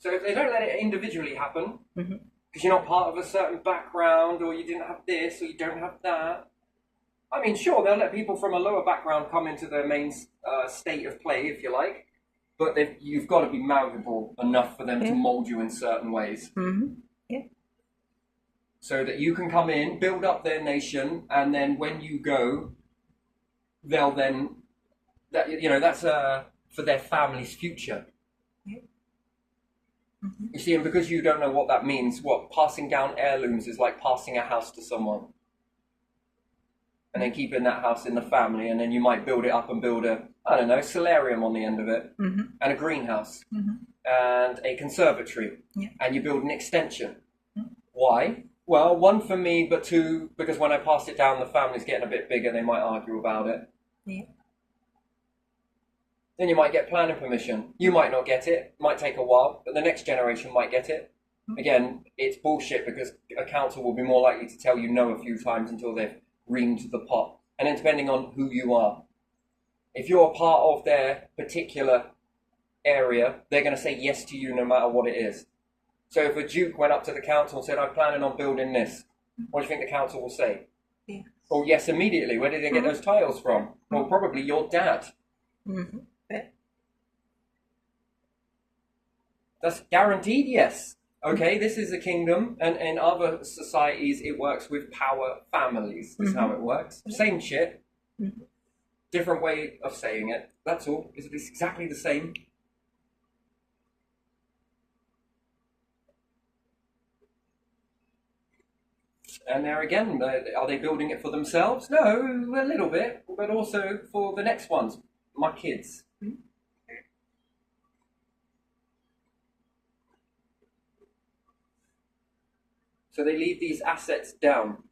So if they don't let it individually happen, because you're not part of a certain background, or you didn't have this, or you don't have that, I mean, sure, they'll let people from a lower background come into their main state of play, if you like, but you've got to be malleable enough for them to mold you in certain ways. Yeah. So that you can come in, build up their nation, and then when you go, they'll then, that's for their family's future. You see, and because you don't know what that means, passing down heirlooms is like passing a house to someone. And then keeping that house in the family, and then you might build it up and build solarium on the end of it, and a greenhouse, and a conservatory, and you build an extension. Why? Well, one for me, but two, because when I pass it down, the family's getting a bit bigger, they might argue about it. Yeah. Then you might get planning permission. You might not get it, might take a while, but the next generation might get it. Again, it's bullshit, because a council will be more likely to tell you no a few times until they've reamed the pot. And then depending on who you are. If you're a part of their particular area, they're going to say yes to you no matter what it is. So if a duke went up to the council and said, I'm planning on building this, what do you think the council will say? Yeah. Well, yes, immediately. Where did they get those tiles from? Well, probably your dad. Yeah. That's guaranteed, yes. Okay, this is a kingdom, and in other societies it works with power families. That's how it works. Same shit. Different way of saying it. That's all. It's exactly the same. And there again, are they building it for themselves? No, a little bit, but also for the next ones, my kids. So they leave these assets down.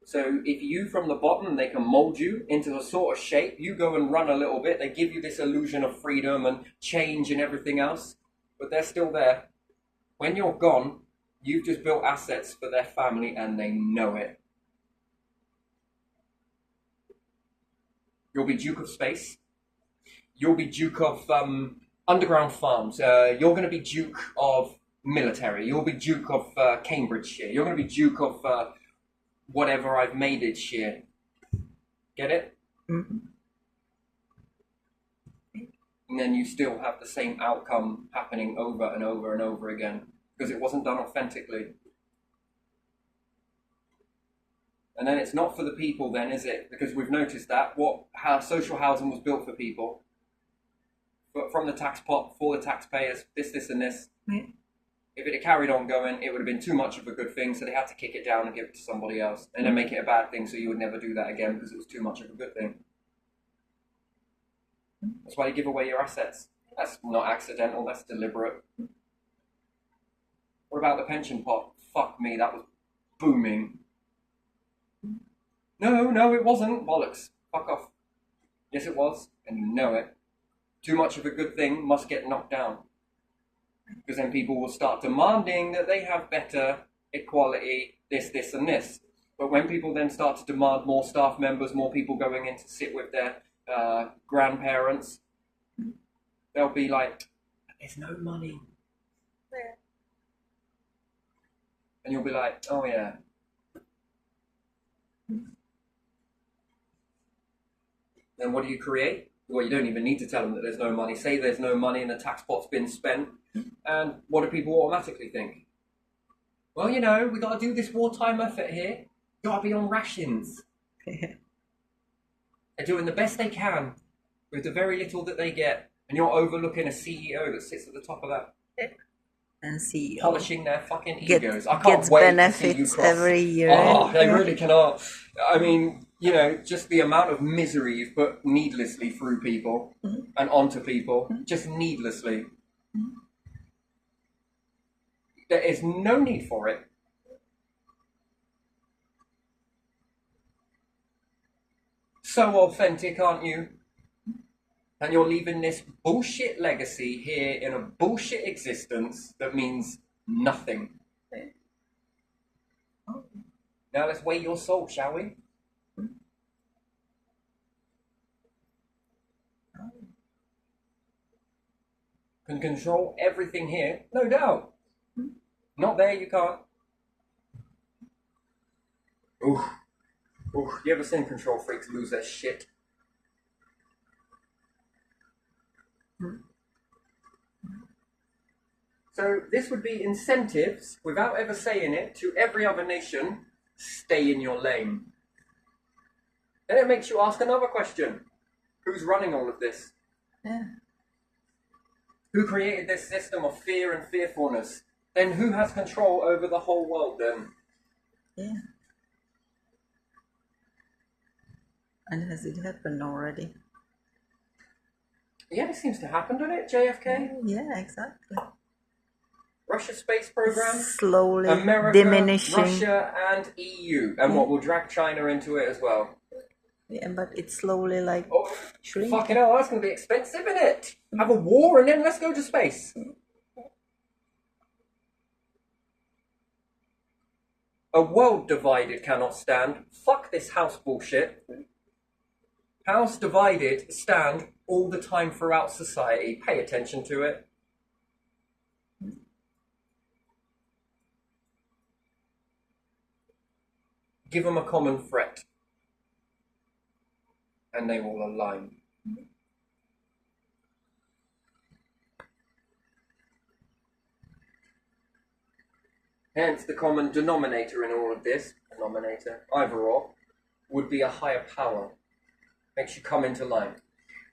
So if you from the bottom, they can mold you into the sort of shape, you go and run a little bit, they give you this illusion of freedom and change and everything else, but they're still there. When you're gone, you've just built assets for their family and they know it. You'll be Duke of Space. You'll be Duke of Underground Farms. You're going to be Duke of Military. You'll be Duke of Cambridgeshire. You're going to be Duke of whatever I've made it share. Get it? And then you still have the same outcome happening over and over and over again because it wasn't done authentically. And then it's not for the people then, is it? Because we've noticed that how social housing was built for people, but from the tax pot, for the taxpayers, this and this. If it had carried on going, it would have been too much of a good thing, so they had to kick it down and give it to somebody else, and then make it a bad thing so you would never do that again because it was too much of a good thing. That's why you give away your assets. That's not accidental, that's deliberate. What about the pension pot? Fuck me, that was booming. No, it wasn't. Bollocks. Fuck off. Yes, it was, and you know it. Too much of a good thing must get knocked down. Because then people will start demanding that they have better equality, this, and this. But when people then start to demand more staff members, more people going in to sit with their grandparents, they'll be like, there's no money. And you'll be like, oh yeah. Then what do you create? Well, you don't even need to tell them that there's no money. Say there's no money and the tax pot's been spent. And what do people automatically think? Well, you know, we got to do this wartime effort here. Got to be on rations. They're doing the best they can with the very little that they get. And you're overlooking a CEO that sits at the top of that. And CEO Polishing their fucking egos. I can't gets wait benefits to see you cross. every year. Oh, they really cannot. I mean, you know, just the amount of misery you've put needlessly through people and onto people, just needlessly. There is no need for it. So authentic, aren't you? And you're leaving this bullshit legacy here in a bullshit existence that means nothing. Now let's weigh your soul, shall we? Can control everything here, no doubt. Not there, you can't. Ooh. Ooh. You ever seen control freaks lose their shit? So this would be incentives, without ever saying it, to every other nation, stay in your lane. Then it makes you ask another question. Who's running all of this? Yeah. Who created this system of fear and fearfulness? Then who has control over the whole world then? Yeah. And has it happened already? Yeah, it seems to happen, doesn't it, JFK? Yeah, exactly. Russia space program, Slowly America, diminishing. Russia and EU. And what will drag China into it as well. Yeah, but it's slowly like shrinking. Fucking hell, that's going to be expensive, isn't it? Have a war and then let's go to space. A world divided cannot stand. Fuck this house bullshit. House divided stand all the time throughout society. Pay attention to it. Give them a common threat. And they will align. Hence, the common denominator in all of this, either or, would be a higher power. Makes you come into line.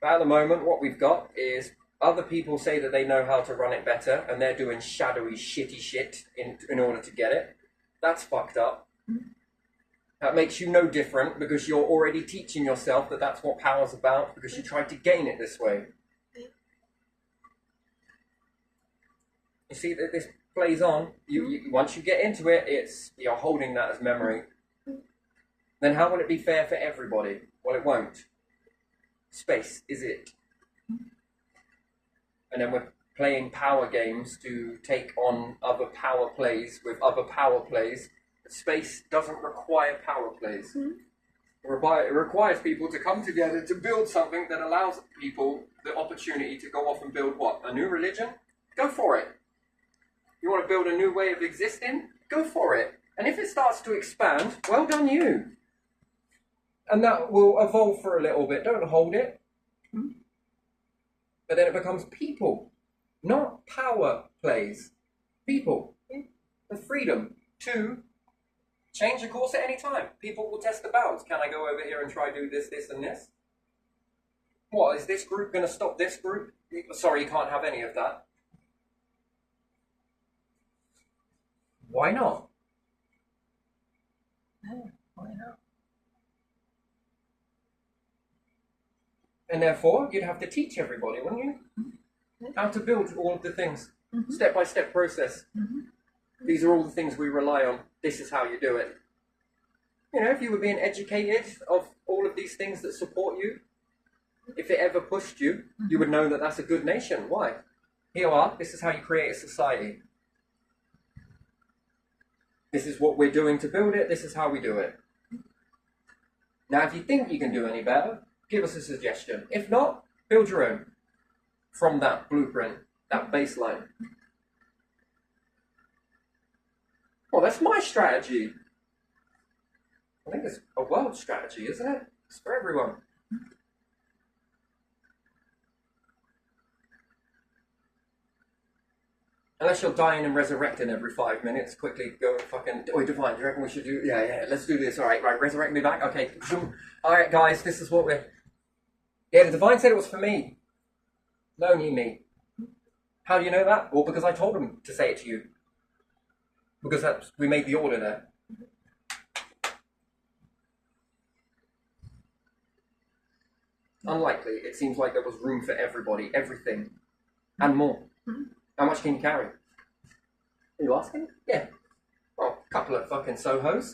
But at the moment, what we've got is other people say that they know how to run it better, and they're doing shadowy, shitty shit in order to get it. That's fucked up. That makes you no different because you're already teaching yourself that that's what power's about because you tried to gain it this way. You see that this plays on. You once you get into it, you're holding that as memory. Then how will it be fair for everybody? Well, it won't. Space is it. And then we're playing power games to take on other power plays with other power plays. Space doesn't require power plays. It requires people to come together to build something that allows people the opportunity to go off and build what? A new religion? Go for it. You want to build a new way of existing? Go for it. And if it starts to expand, well done you. And that will evolve for a little bit. Don't hold it. But then it becomes people, not power plays. People. The freedom to change the course at any time. People will test the bounds. Can I go over here and try do this, this, and this? What, is this group going to stop this group? Sorry, you can't have any of that. Why not? Yeah, why not? And therefore, you'd have to teach everybody, wouldn't you? How to build all of the things. Step-by-step process. These are all the things we rely on. This is how you do it. You know, if you were being educated of all of these things that support you, if it ever pushed you, you would know that that's a good nation. Why? Here you are. This is how you create a society. This is what we're doing to build it. This is how we do it. Now, if you think you can do any better, give us a suggestion. If not, build your own from that blueprint, that baseline. Well, that's my strategy. I think it's a world strategy, isn't it? It's for everyone. Unless you're dying and resurrecting every 5 minutes, quickly go and fucking... Oh, Divine, do you reckon we should do... Yeah, let's do this. All right, resurrect me back. Okay. All right, guys, this is what we're... Yeah, the Divine said it was for me. No, only me. How do you know that? Well, because I told him to say it to you. Because we made the order there. Unlikely. It seems like there was room for everybody, everything, and more. How much can you carry? Are you asking? Yeah. Well, a couple of fucking Sohos.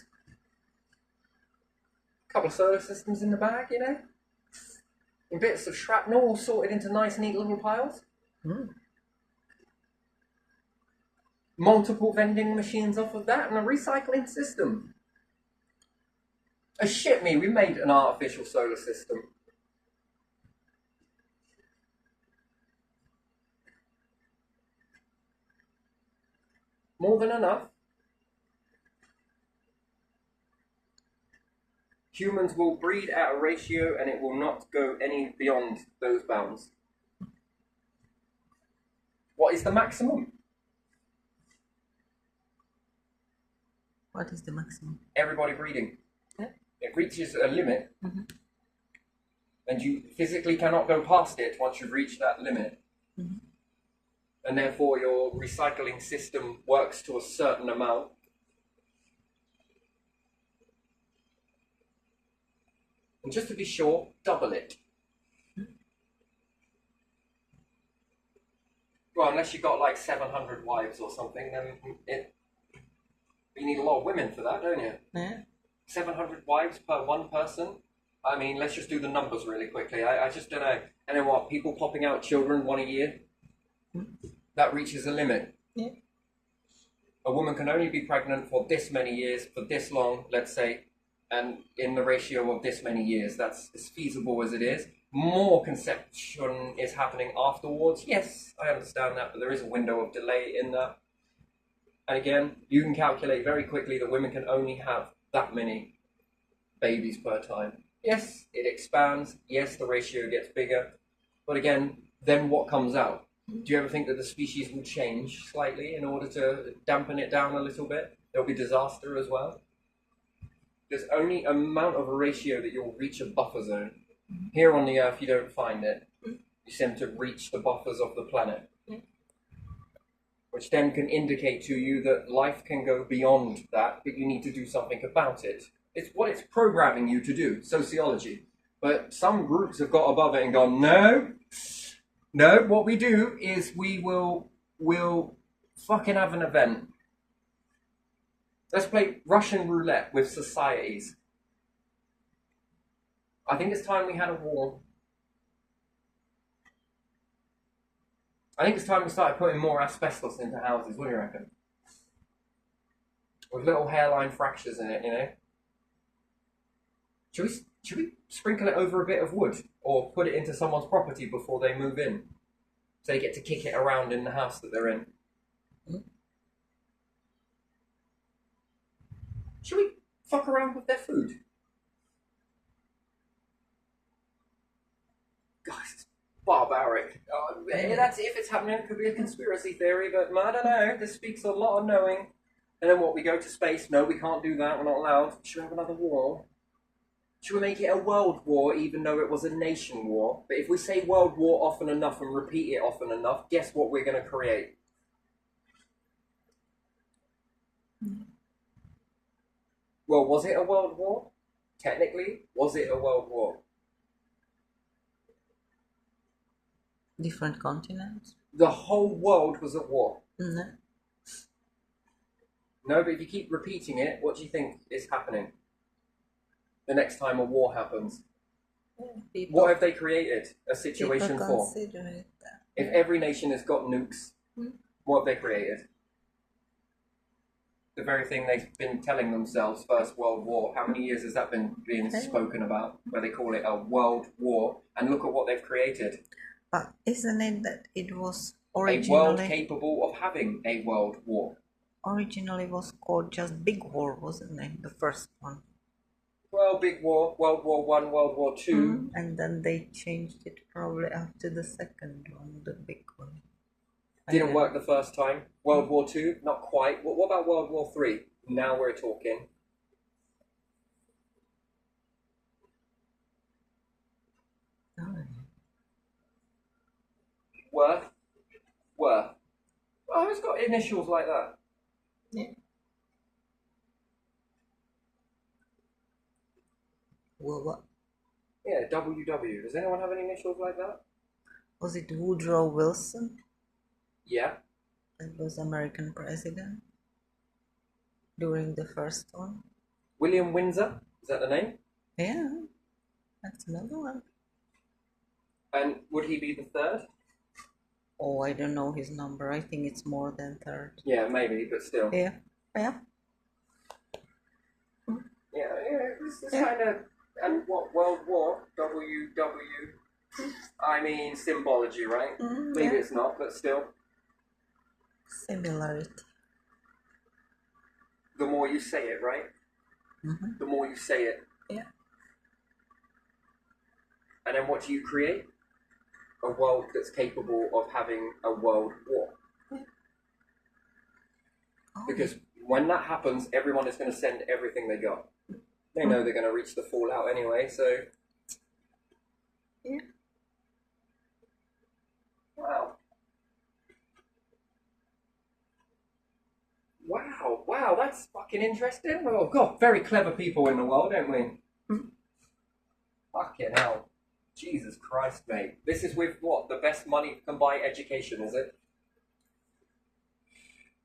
A couple of solar systems in the bag, you know? And bits of shrapnel all sorted into nice, neat little piles. Multiple vending machines off of that and a recycling system. Oh, shit me, we made an artificial solar system. More than enough. Humans will breed at a ratio and it will not go any beyond those bounds. What is the maximum? What is the maximum? Everybody breeding. Yeah. It reaches a limit and you physically cannot go past it once you've reached that limit. And therefore your recycling system works to a certain amount. And just to be sure, double it. Well, unless you've got like 700 wives or something, then you need a lot of women for that, don't you? Yeah. 700 wives per one person? I mean, let's just do the numbers really quickly. I just don't know. And then what, people popping out children one a year? That reaches a limit. Yeah. A woman can only be pregnant for this many years, for this long, let's say, and in the ratio of this many years. That's as feasible as it is. More conception is happening afterwards. Yes, I understand that, but there is a window of delay in that. And again, you can calculate very quickly that women can only have that many babies per time. Yes, it expands. Yes, the ratio gets bigger. But again, then what comes out? Do you ever think that the species will change slightly in order to dampen it down a little bit? There'll be disaster as well. There's only an amount of a ratio that you'll reach a buffer zone. Here on the Earth, you don't find it. You seem to reach the buffers of the planet. Which then can indicate to you that life can go beyond that, but you need to do something about it. It's what it's programming you to do, sociology. But some groups have got above it and gone, no, what we do is we'll fucking have an event. Let's play Russian roulette with societies. I think it's time we had a war. I think it's time we started putting more asbestos into houses. What do you reckon? With little hairline fractures in it, you know? Should we sprinkle it over a bit of wood or put it into someone's property before they move in? So they get to kick it around in the house that they're in. Should we fuck around with their food? Guys, it's barbaric. That's if it's happening. It could be a conspiracy theory, but I don't know. This speaks a lot of knowing. And then what, we go to space? No, we can't do that. We're not allowed. Should we have another war? Should we make it a world war even though it was a nation war? But if we say world war often enough and repeat it often enough, guess what we're going to create? Well, was it a world war? Technically, was it a world war? Different continents? The whole world was at war. No. No, but if you keep repeating it, what do you think is happening? The next time a war happens. What have they created a situation for? If every nation has got nukes, what have they created? The very thing they've been telling themselves, First World War. How many years has that been being spoken about? Where they call it a world war, and look at what they've created. But isn't it that it was A world originally capable of having a world war. originally was called just Big War, wasn't it? The first one. Well, big war, World War One, World War Two. And then they changed it probably after the second one, the big one. Didn't work the first time. World War Two, not quite. What about World War Three? Now we're talking. Worth. Oh, it's got initials like that. Yeah. Well, what Yeah, WW. Does anyone have any initials like that? was it? Woodrow Wilson? Yeah. That was American president during the first one. William Windsor. Is that the name? Yeah, that's another one. And would he be the third? Oh, I don't know his number. I think it's more than third. Yeah, maybe, but still. Yeah. This is kind of. And what World War? WW. I mean, symbology, right? Maybe it's not, but still. Similarity. The more you say it, right? The more you say it. Yeah. And then what do you create? A world that's capable of having a world war. Because when that happens, everyone is going to send everything they got. They know they're going to reach the fallout anyway, so... Yeah. Wow, that's fucking interesting. Oh, God, very clever people in the world, don't we? Fucking hell. Jesus Christ, mate. This is with what? The best money can buy education, is it?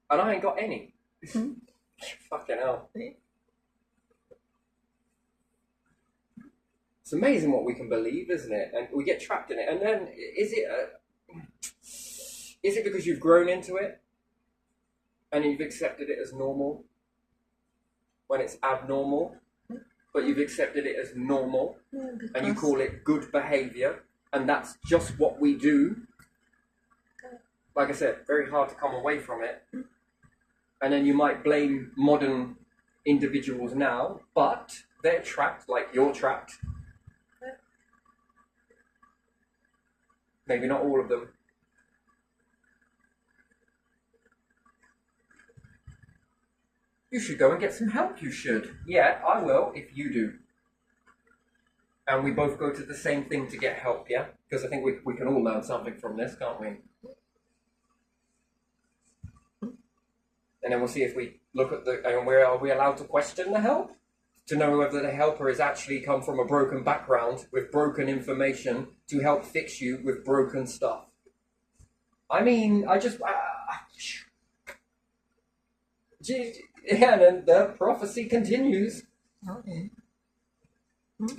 And I ain't got any. Fucking hell. It's amazing what we can believe, isn't it? And we get trapped in it. And then, is it because you've grown into it? And you've accepted it as normal? When it's abnormal? But you've accepted it as normal? And you call it good behaviour? And that's just what we do? Like I said, very hard to come away from it. And then you might blame modern individuals now, but they're trapped like you're trapped. Maybe not all of them. You should go and get some help, you should. Yeah, I will, if you do. And we both go to the same thing to get help, yeah? Because I think we can all learn something from this, can't we? And then we'll see if we look at are we allowed to question the help? To know whether the helper has actually come from a broken background with broken information to help fix you with broken stuff. I mean, yeah, and then the prophecy continues. Okay.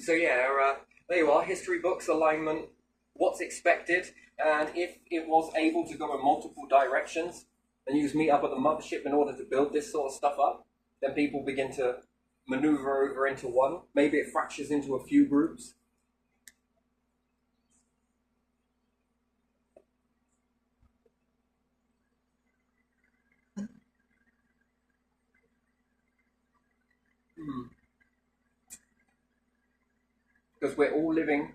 So yeah, there you are, history books, alignment, what's expected, and if it was able to go in multiple directions and use meet up at the mothership in order to build this sort of stuff up, then people begin to maneuver over into one. Maybe it fractures into a few groups. Because we're all living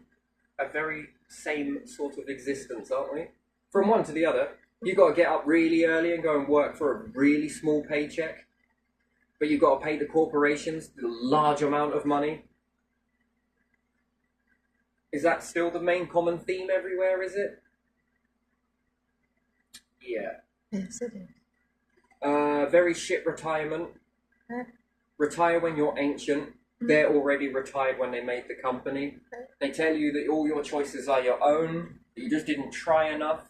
a very same sort of existence, aren't we? From one to the other. You've got to get up really early and go and work for a really small paycheck. But you've got to pay the corporations a large amount of money. Is that still the main common theme everywhere, is it? Yeah. Yes, it is. Very shit retirement. Retire when you're ancient. They're already retired when they made the company. They tell you that all your choices are your own, that you just didn't try enough.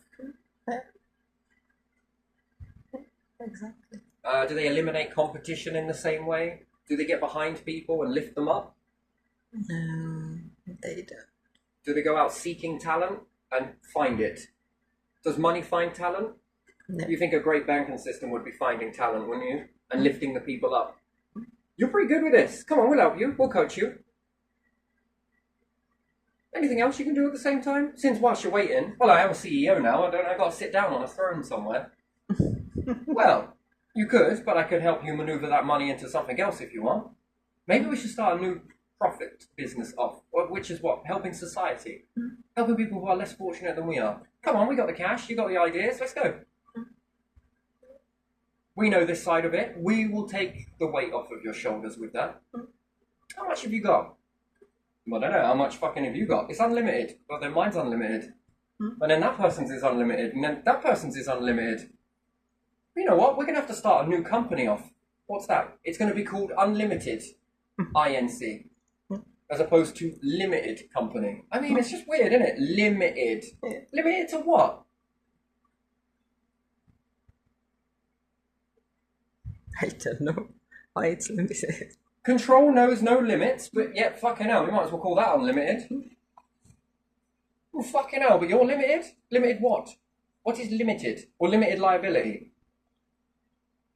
Exactly. Do they eliminate competition in the same way? Do they get behind people and lift them up? No, they don't. Do they go out seeking talent and find it? Does money find talent? Yeah. You think a great banking system would be finding talent, wouldn't you? And lifting the people up. You're pretty good with this. Come on, we'll help you. We'll coach you. Anything else you can do at the same time? Since whilst you're waiting, well, I am a CEO now. I've got to sit down on a throne somewhere. Well, you could, but I could help you maneuver that money into something else if you want. Maybe we should start a new profit business off, which is what? Helping society. Helping people who are less fortunate than we are. Come on, we got the cash, you got the ideas, let's go. We know this side of it. We will take the weight off of your shoulders with that. How much have you got? Well, I don't know. How much fucking have you got? It's unlimited. Well, then mine's unlimited. And then that person's is unlimited. And then that person's is unlimited. You know what? We're going to have to start a new company off. What's that? It's going to be called Unlimited. INC. As opposed to Limited Company. I mean, it's just weird, isn't it? Limited. Limited to what? I don't know why it's limited. Control knows no limits, but yet fucking hell, we might as well call that unlimited. Well, fucking hell, but you're limited? Limited what? What is limited? Or limited liability?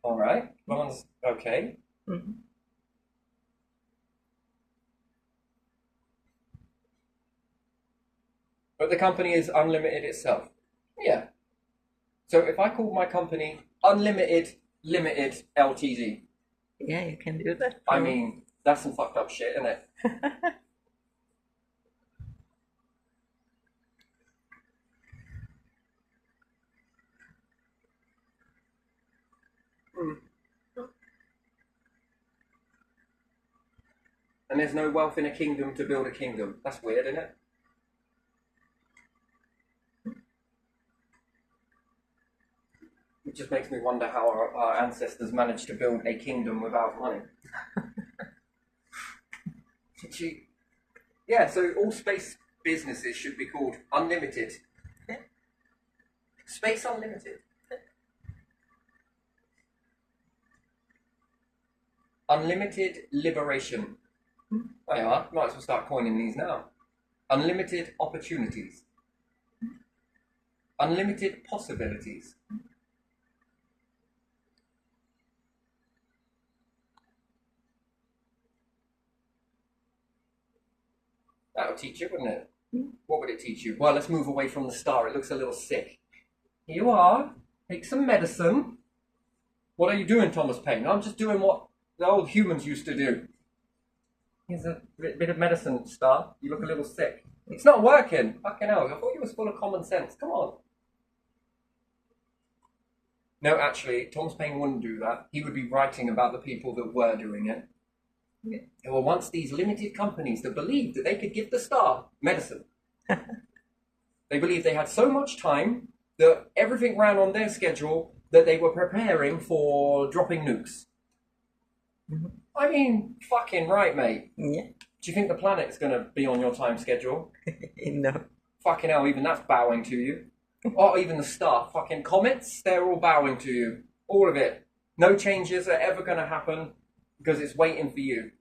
Alright, one's okay. Mm-hmm. But the company is unlimited itself. Yeah. So if I called my company Unlimited Limited Ltd. Yeah, you can do that. I mean, that's some fucked up shit, isn't it? And there's no wealth in a kingdom to build a kingdom. That's weird, isn't it? It just makes me wonder how our ancestors managed to build a kingdom without money. Yeah, so all space businesses should be called Unlimited. Yeah. Space Unlimited. Unlimited Liberation. There you are. Might as well start coining these now. Unlimited Opportunities. Unlimited Possibilities. That would teach you, wouldn't it? What would it teach you? Well, let's move away from the star. It looks a little sick. Here you are. Take some medicine. What are you doing, Thomas Paine? I'm just doing what the old humans used to do. Here's a bit of medicine, Star. You look a little sick. It's not working. Fucking hell. I thought you was full of common sense. Come on. No, actually, Thomas Paine wouldn't do that. He would be writing about the people that were doing it. Yeah. There were once these limited companies that believed that they could give the star medicine. They believed they had so much time that everything ran on their schedule that they were preparing for dropping nukes. Mm-hmm. I mean, fucking right, mate. Yeah. Do you think the planet's going to be on your time schedule? No. Fucking hell, even that's bowing to you. Or even the star. Fucking comets, they're all bowing to you. All of it. No changes are ever going to happen because it's waiting for you.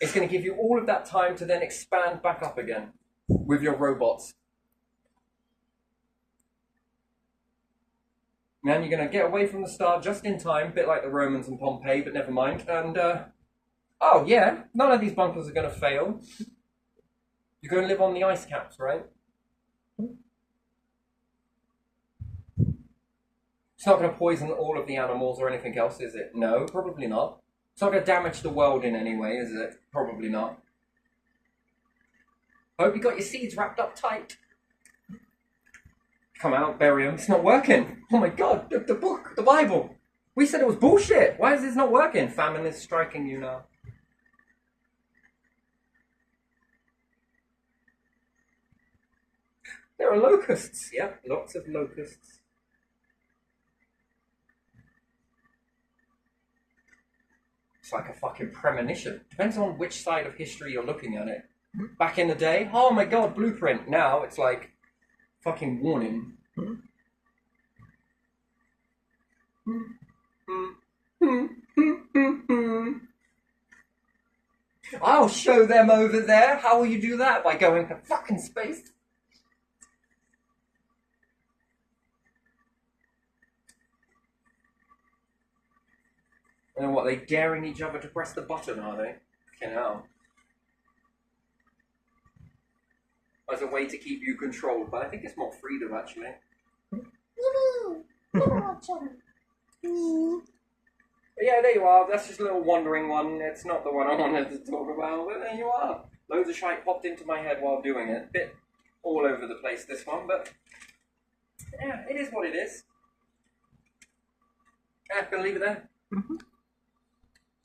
It's going to give you all of that time to then expand back up again with your robots. And you're going to get away from the star just in time, a bit like the Romans and Pompeii, but never mind. And, oh yeah, none of these bunkers are going to fail. You're going to live on the ice caps, right? It's not going to poison all of the animals or anything else, is it? No, probably not. It's not going to damage the world in any way, is it? Probably not. Hope you got your seeds wrapped up tight. Come out, bury them. It's not working. Oh my God, the book, the Bible. We said it was bullshit. Why is this not working? Famine is striking you now. There are locusts. Yep, lots of locusts. It's like a fucking premonition. Depends on which side of history you're looking at it. Back in the day, oh my God, blueprint. Now it's like fucking warning. I'll show them over there. How will you do that? By going to fucking space? And what, they daring each other to press the button, are they? Fucking hell. As a way to keep you controlled, but I think it's more freedom, actually. But yeah, there you are. That's just a little wandering one. It's not the one I wanted to talk about, but there you are. Loads of shite popped into my head while doing it. Bit all over the place, this one, but yeah, it is what it is. Yeah, gonna leave it there.